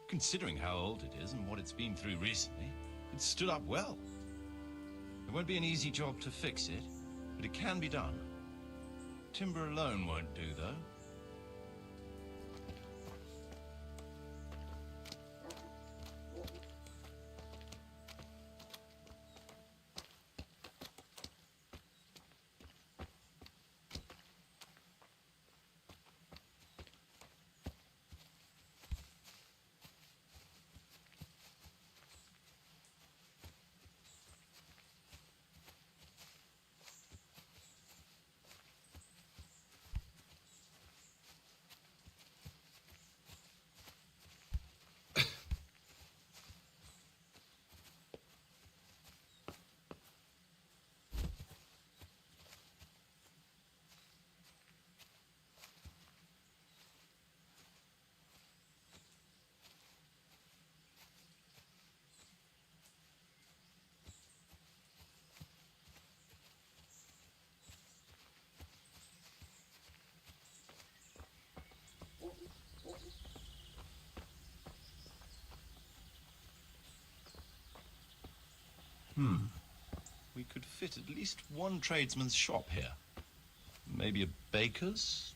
Considering how old it is and what it's been through recently, it stood up well. It won't be an easy job to fix it, but it can be done. Timber alone won't do, though. We could fit at least one tradesman's shop here. Maybe a baker's?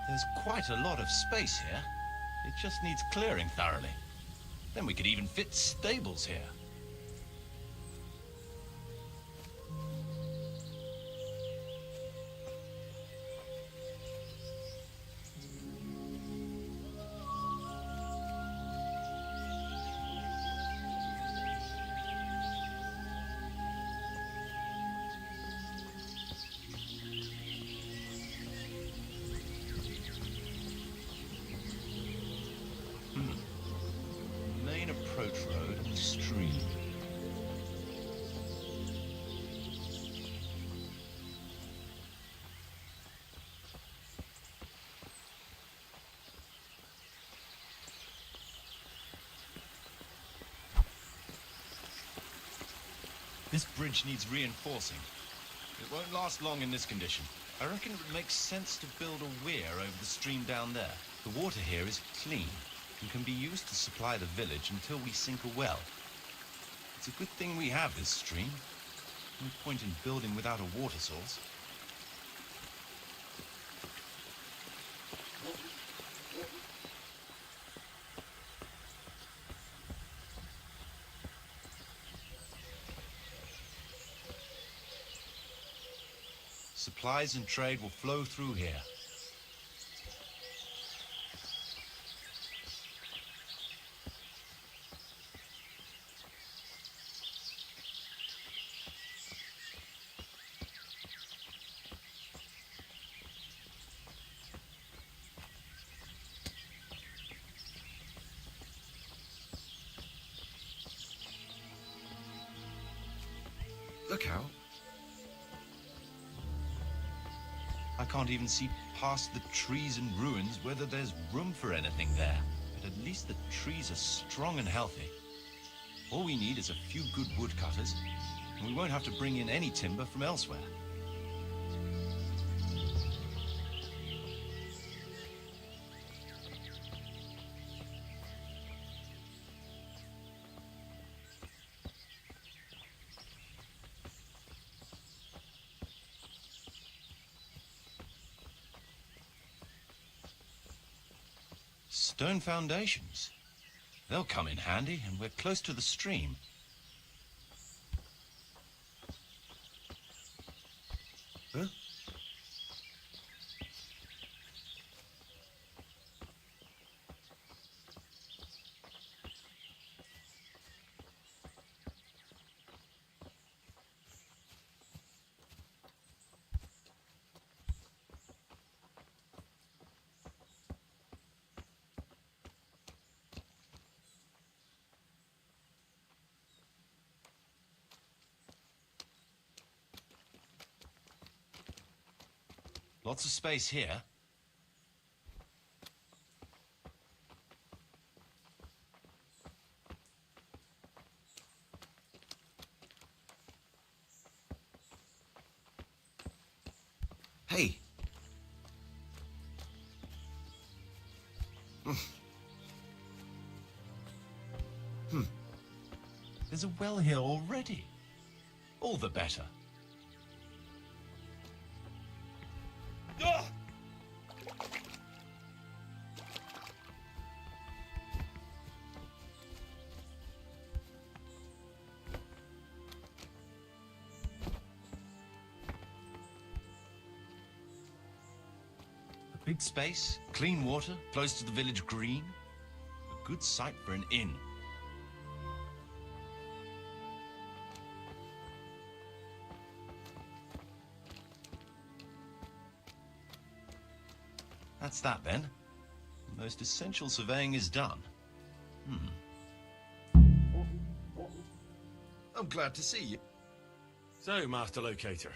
There's quite a lot of space here. It just needs clearing thoroughly. Then we could even fit stables here. Main approach road and stream. This bridge needs reinforcing. It won't last long in this condition. I reckon it would make sense to build a weir over the stream down there. The water here is clean and can be used to supply the village until we sink a well. It's a good thing we have this stream. No point in building without a water source. Supplies and trade will flow through here. Look out. I can't even see past the trees and ruins whether there's room for anything there. But at least the trees are strong and healthy. All we need is a few good woodcutters, and we won't have to bring in any timber from elsewhere. Stone foundations. They'll come in handy, and we're close to the stream. Huh? Lots of space here. Hey. There's a well here already. All the better. Big space, clean water, close to the village green. A good site for an inn. That's that then. The most essential surveying is done. I'm glad to see you. So, Master Locator,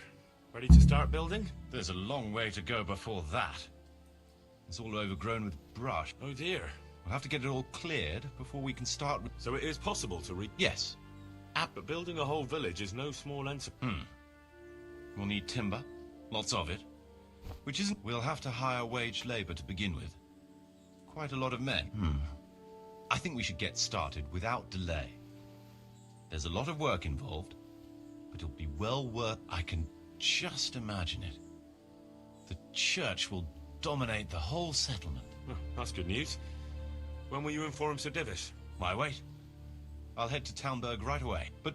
ready to start building? There's a long way to go before that. It's all overgrown with brush. Oh dear. We'll have to get it all cleared before we can start. So it is possible to Yes. But building a whole village is no small enterprise. We'll need timber, lots of it. Which isn't... We'll have to hire wage labor to begin with. Quite a lot of men. I think we should get started without delay. There's a lot of work involved, but it'll be well worth... I can just imagine it. The church will dominate the whole settlement. Oh, that's good news. When will you inform Sir Divish? Why wait? I'll head to Townburg right away. But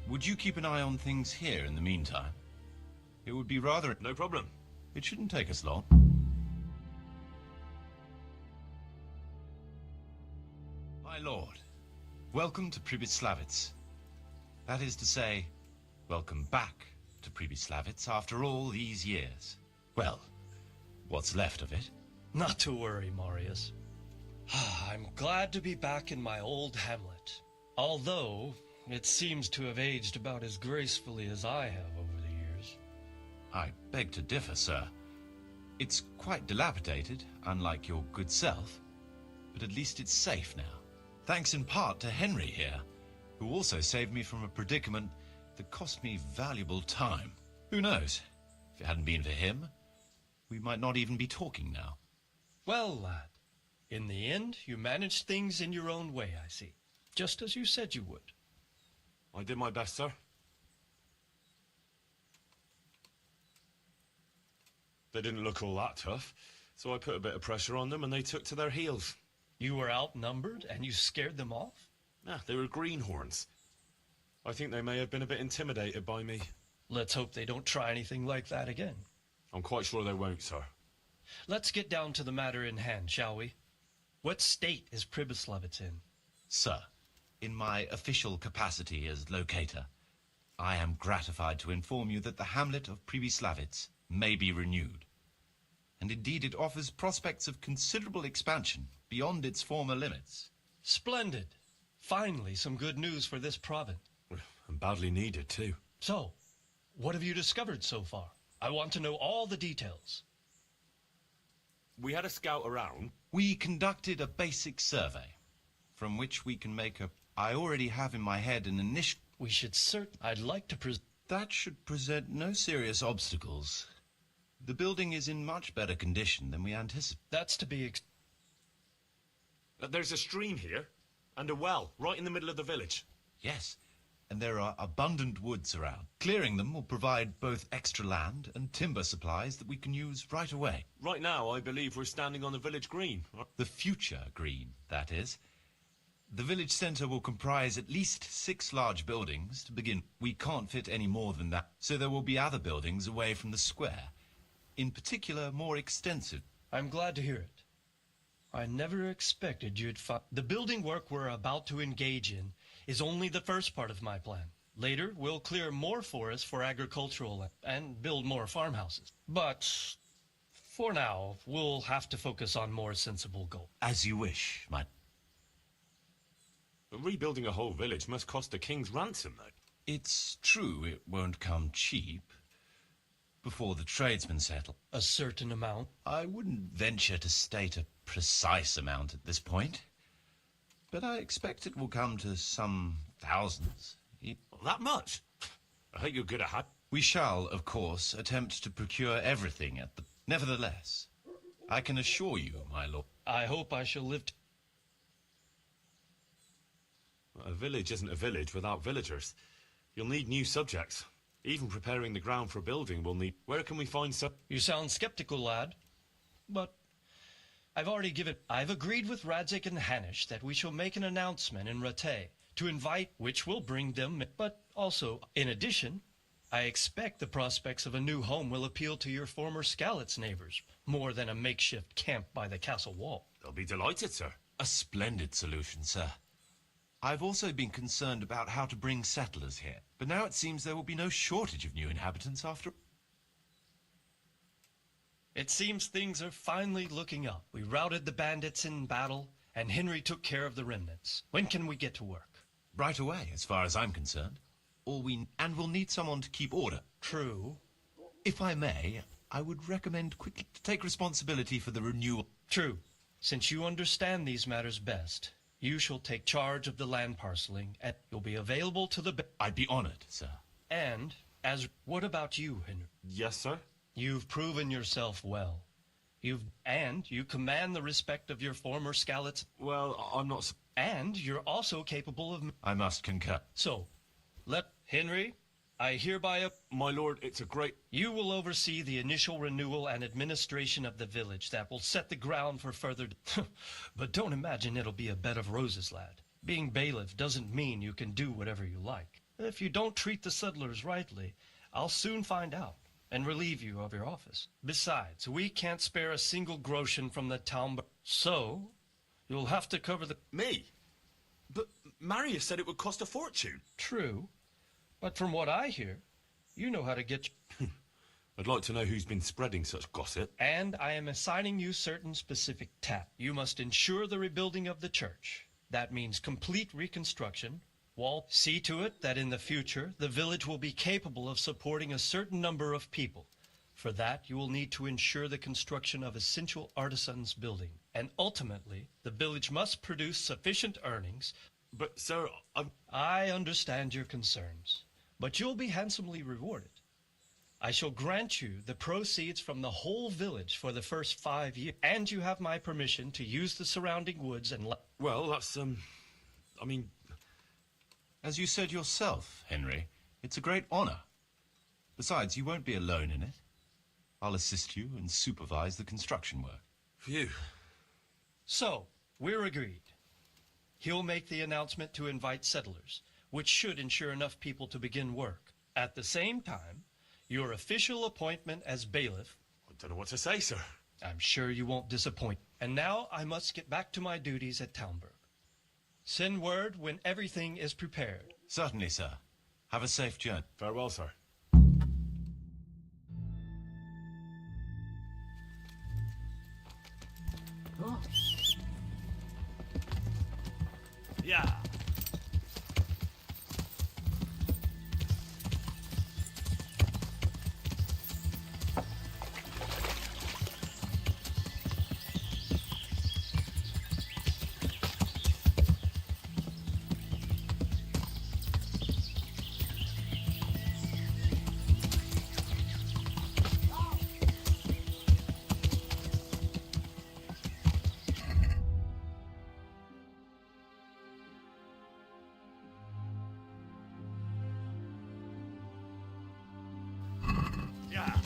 would you keep an eye on things here in the meantime? It would be rather... No problem. It shouldn't take us long. My lord, welcome to Pribyslavitz. That is to say, welcome back to Pribyslavitz after all these years. Well, what's left of it. Not to worry, Marius. I'm glad to be back in my old hamlet. Although, it seems to have aged about as gracefully as I have over the years. I beg to differ, sir. It's quite dilapidated, unlike your good self. But at least it's safe now. Thanks in part to Henry here, who also saved me from a predicament that cost me valuable time. Who knows? If it hadn't been for him, we might not even be talking now. Well, lad, in the end, you managed things in your own way, I see. Just as you said you would. I did my best, sir. They didn't look all that tough, so I put a bit of pressure on them and they took to their heels. You were outnumbered and you scared them off? Ah, they were greenhorns. I think they may have been a bit intimidated by me. Let's hope they don't try anything like that again. I'm quite sure they won't, sir. Let's get down to the matter in hand, shall we? What state is Pribyslavitz in? Sir, in my official capacity as locator, I am gratified to inform you that the hamlet of Pribyslavitz may be renewed. And indeed it offers prospects of considerable expansion beyond its former limits. Splendid. Finally, some good news for this province. And badly needed, too. So, what have you discovered so far? I want to know all the details. We had a scout around. We conducted a basic survey, from which we can make a... I already have in my head an initial... We should I'd like to That should present no serious obstacles. The building is in much better condition than we anticipated. That's to be... There's a stream here, and a well, right in the middle of the village. Yes, and there are abundant woods around. Clearing them will provide both extra land and timber supplies that we can use right away. Right now, I believe we're standing on the village green. The future green, that is. The village centre will comprise at least 6 large buildings to begin. We can't fit any more than that, so there will be other buildings away from the square. In particular, more extensive. I'm glad to hear it. I never expected you'd find... The building work we're about to engage in is only the first part of my plan. Later, we'll clear more forests for agricultural land and build more farmhouses. But for now, we'll have to focus on more sensible goals. As you wish, my... Rebuilding a whole village must cost a king's ransom, though. It's true it won't come cheap before the tradesmen settle. A certain amount? I wouldn't venture to state a precise amount at this point, but I expect it will come to some thousands. That much? I hope you're good at hat. We shall, of course, attempt to procure everything at the... Nevertheless, I can assure you, my lord... I hope I shall live... A village isn't a village without villagers. You'll need new subjects. Even preparing the ground for building will need... Where can we find some... You sound skeptical, lad. But I've agreed with Radzik and Hanish that we shall make an announcement in Rattay to invite, which will bring them... But also, in addition, I expect the prospects of a new home will appeal to your former Skalitz neighbors, more than a makeshift camp by the castle wall. They'll be delighted, sir. A splendid solution, sir. I've also been concerned about how to bring settlers here, but now it seems there will be no shortage of new inhabitants after... It seems things are finally looking up. We routed the bandits in battle, and Henry took care of the remnants. When can we get to work? Right away, as far as I'm concerned. And we'll need someone to keep order. True. If I may, I would recommend quickly to take responsibility for the renewal... True. Since you understand these matters best... You shall take charge of the land parceling, and you'll be available to the... I'd be honored, sir. And, what about you, Henry? Yes, sir? You've proven yourself well. You command the respect of your former Skalitz. Well, I'm not... And you're also capable of... I must concur. So, Henry, I hereby... My lord, it's a great... You will oversee the initial renewal and administration of the village that will set the ground for further... But don't imagine it'll be a bed of roses, lad. Being bailiff doesn't mean you can do whatever you like. If you don't treat the settlers rightly, I'll soon find out and relieve you of your office. Besides, we can't spare a single groschen from the town, so you'll have to cover the... Me? But Marius said it would cost a fortune. True. But from what I hear, you know how to get... I'd like to know who's been spreading such gossip. And I am assigning you certain specific tasks. You must ensure the rebuilding of the church. That means complete reconstruction. See to it that in the future, the village will be capable of supporting a certain number of people. For that, you will need to ensure the construction of essential artisans' building. And ultimately, the village must produce sufficient earnings... But, sir, I understand your concerns, but you'll be handsomely rewarded. I shall grant you the proceeds from the whole village for the first 5 years, and you have my permission to use the surrounding woods and... Well, that's, I mean... As you said yourself, Henry, it's a great honor. Besides, you won't be alone in it. I'll assist you and supervise the construction work. Phew. So, we're agreed. He'll make the announcement to invite settlers, which should ensure enough people to begin work. At the same time, your official appointment as bailiff... I don't know what to say, sir. I'm sure you won't disappoint. And now I must get back to my duties at Townburg. Send word when everything is prepared. Certainly, sir. Have a safe journey. Farewell, sir. Oh. Yeah. Yeah.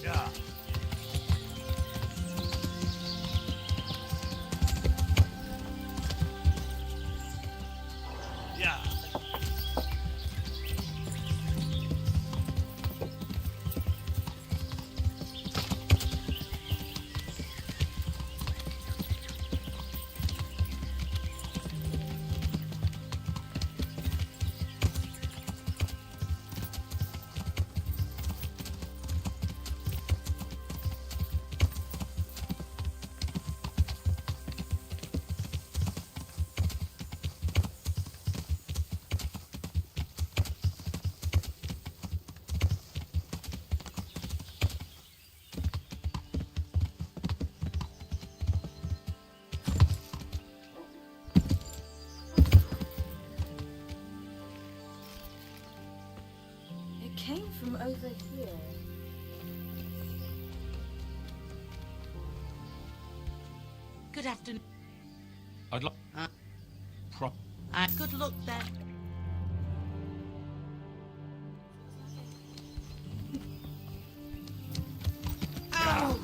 Yeah. Yeah. It came from over here. Good afternoon. I'd like... Good luck then. Ow!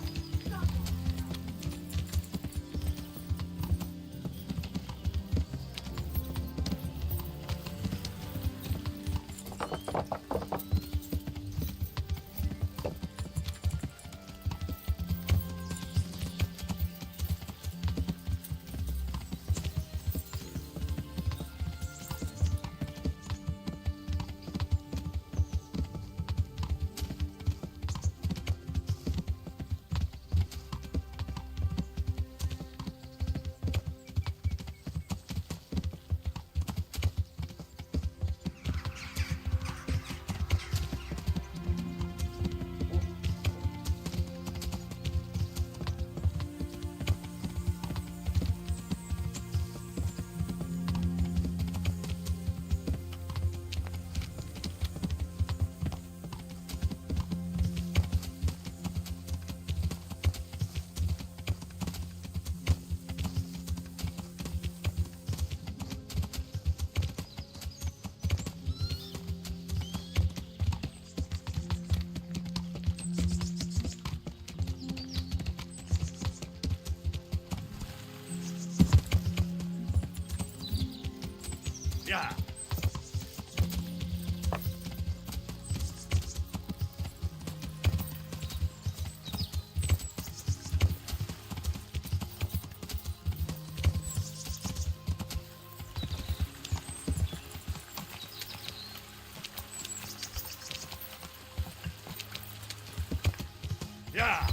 Yeah. Yeah.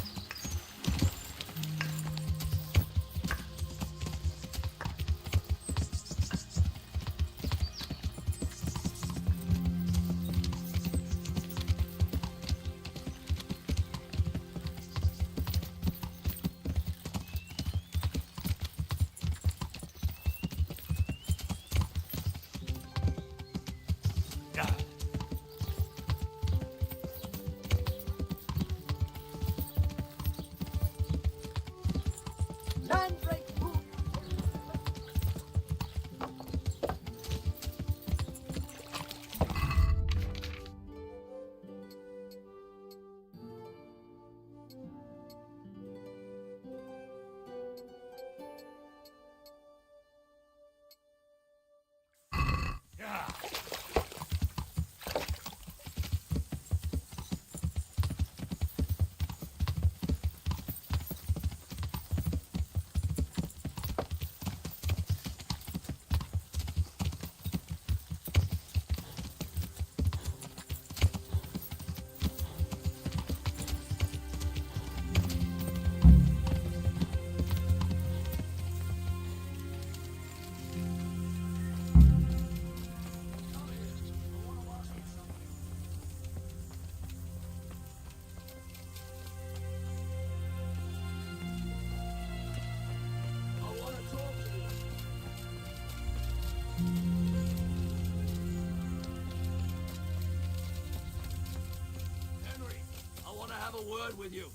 word with you.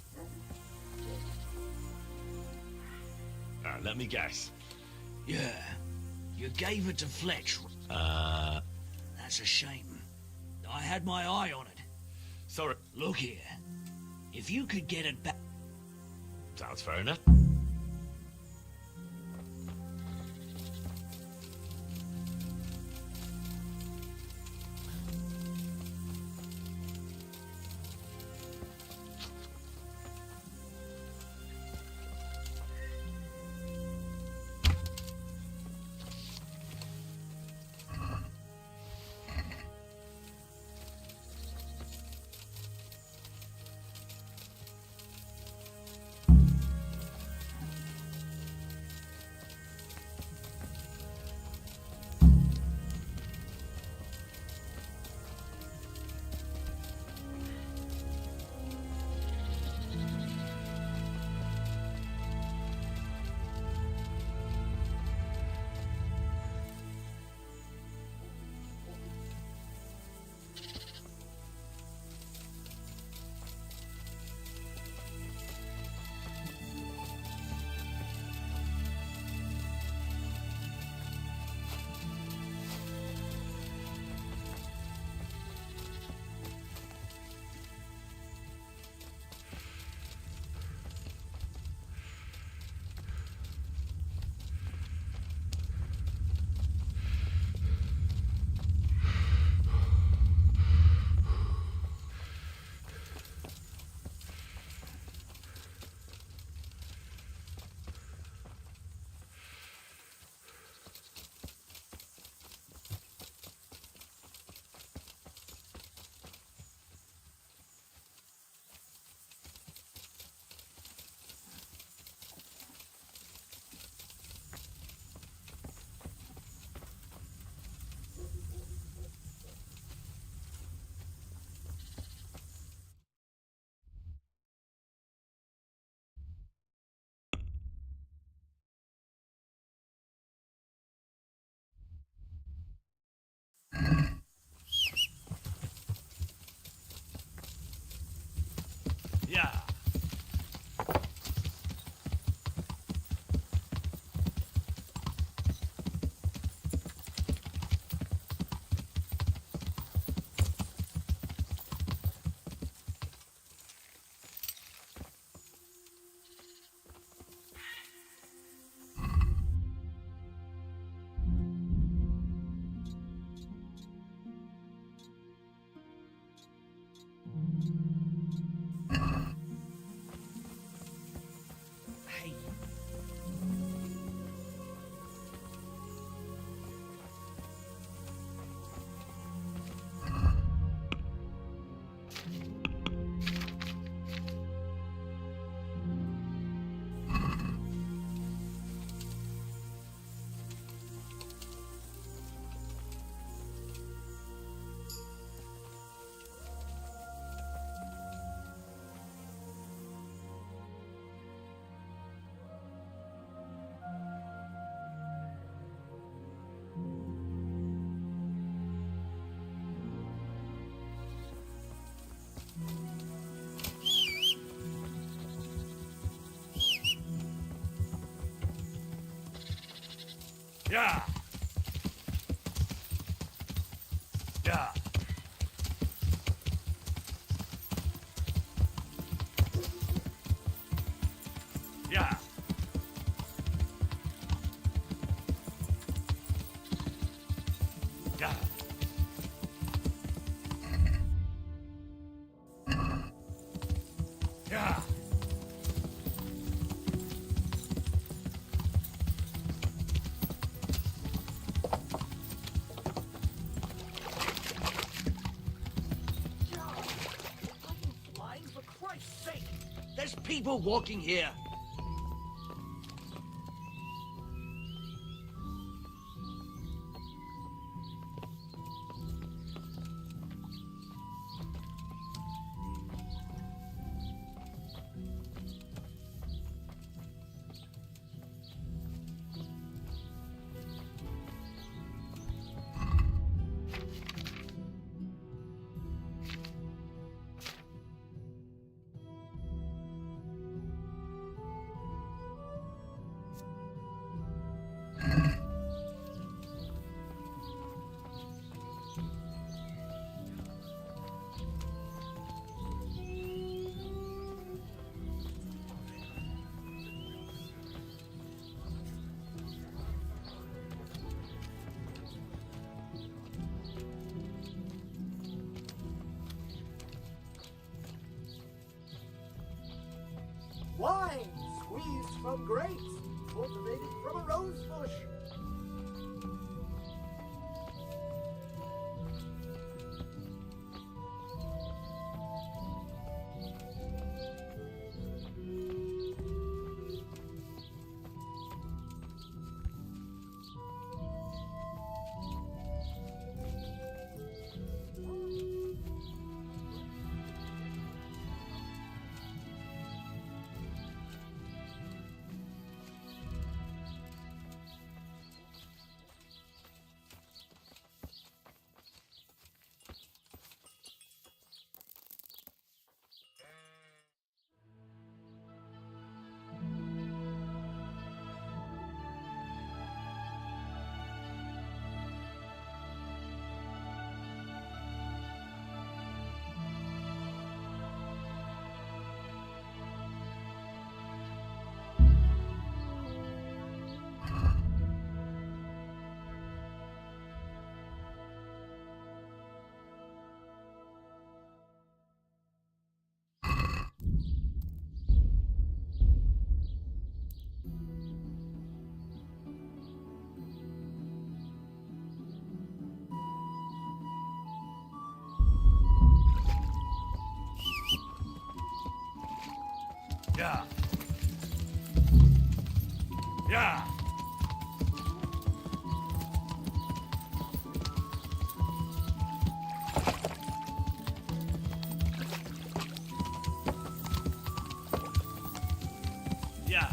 Let me guess. Yeah. You gave it to Fletch. That's a shame. I had my eye on it. Sorry. Look here. If you could get it back... Sounds fair enough. Yeah. Yeah. Yeah. Yeah. Yeah. Yeah. Flying, for Christ's sake! There's people walking here. from grapes, cultivated from a rose bush. Yeah. Yeah. Yeah.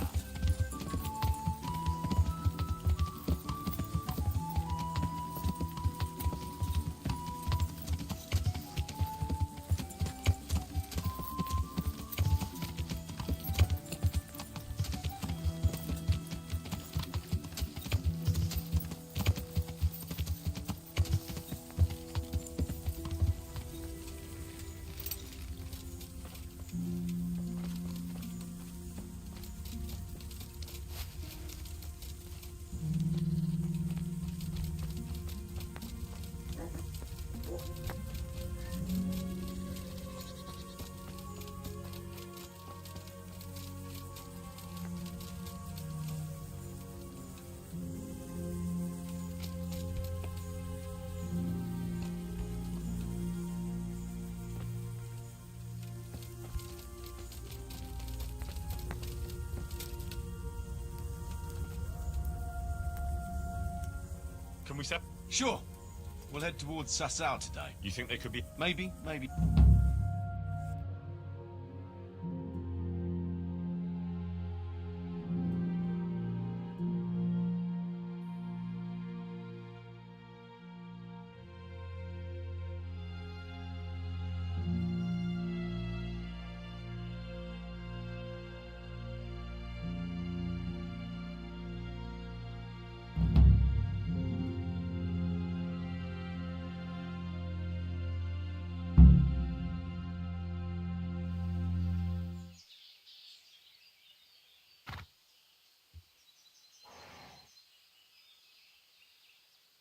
Can we set? Sure. We'll head towards Sasau today. You think they could be? Maybe.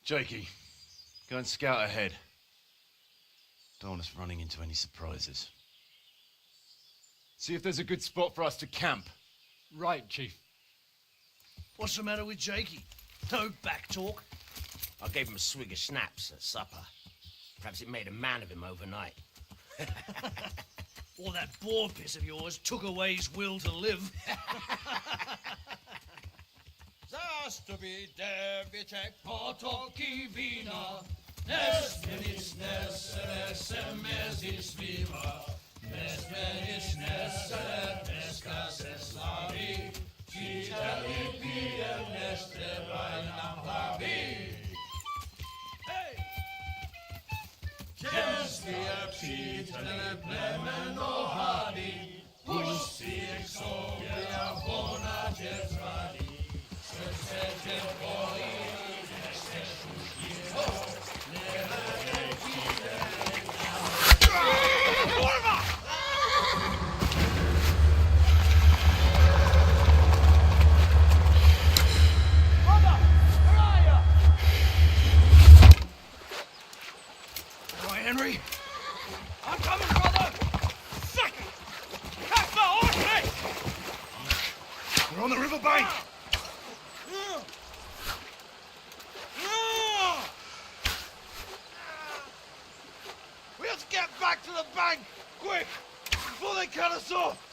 Jakey, go and scout ahead. Don't want us running into any surprises. See if there's a good spot for us to camp. Right, Chief. What's the matter with Jakey? No back talk. I gave him a swig of schnapps at supper. Perhaps it made a man of him overnight. Or that boar piss of yours took away his will to live. Zastubi devicek potoki wina, nes menis nesere mezis viva, nes menis nesere neska se slavi, citali piem neste vainam plavi. Ciężkie przytele plemeno hadi, puści jak sobie abona cię zwali. Serce boi, nie chcesz uśmiechu, nie będę ci kurwa! Brother! Where are you? All right, Henry? I'm coming, brother! Sucker! Catch the horse! We're on the river To the bank! Quick! Before they cut us off!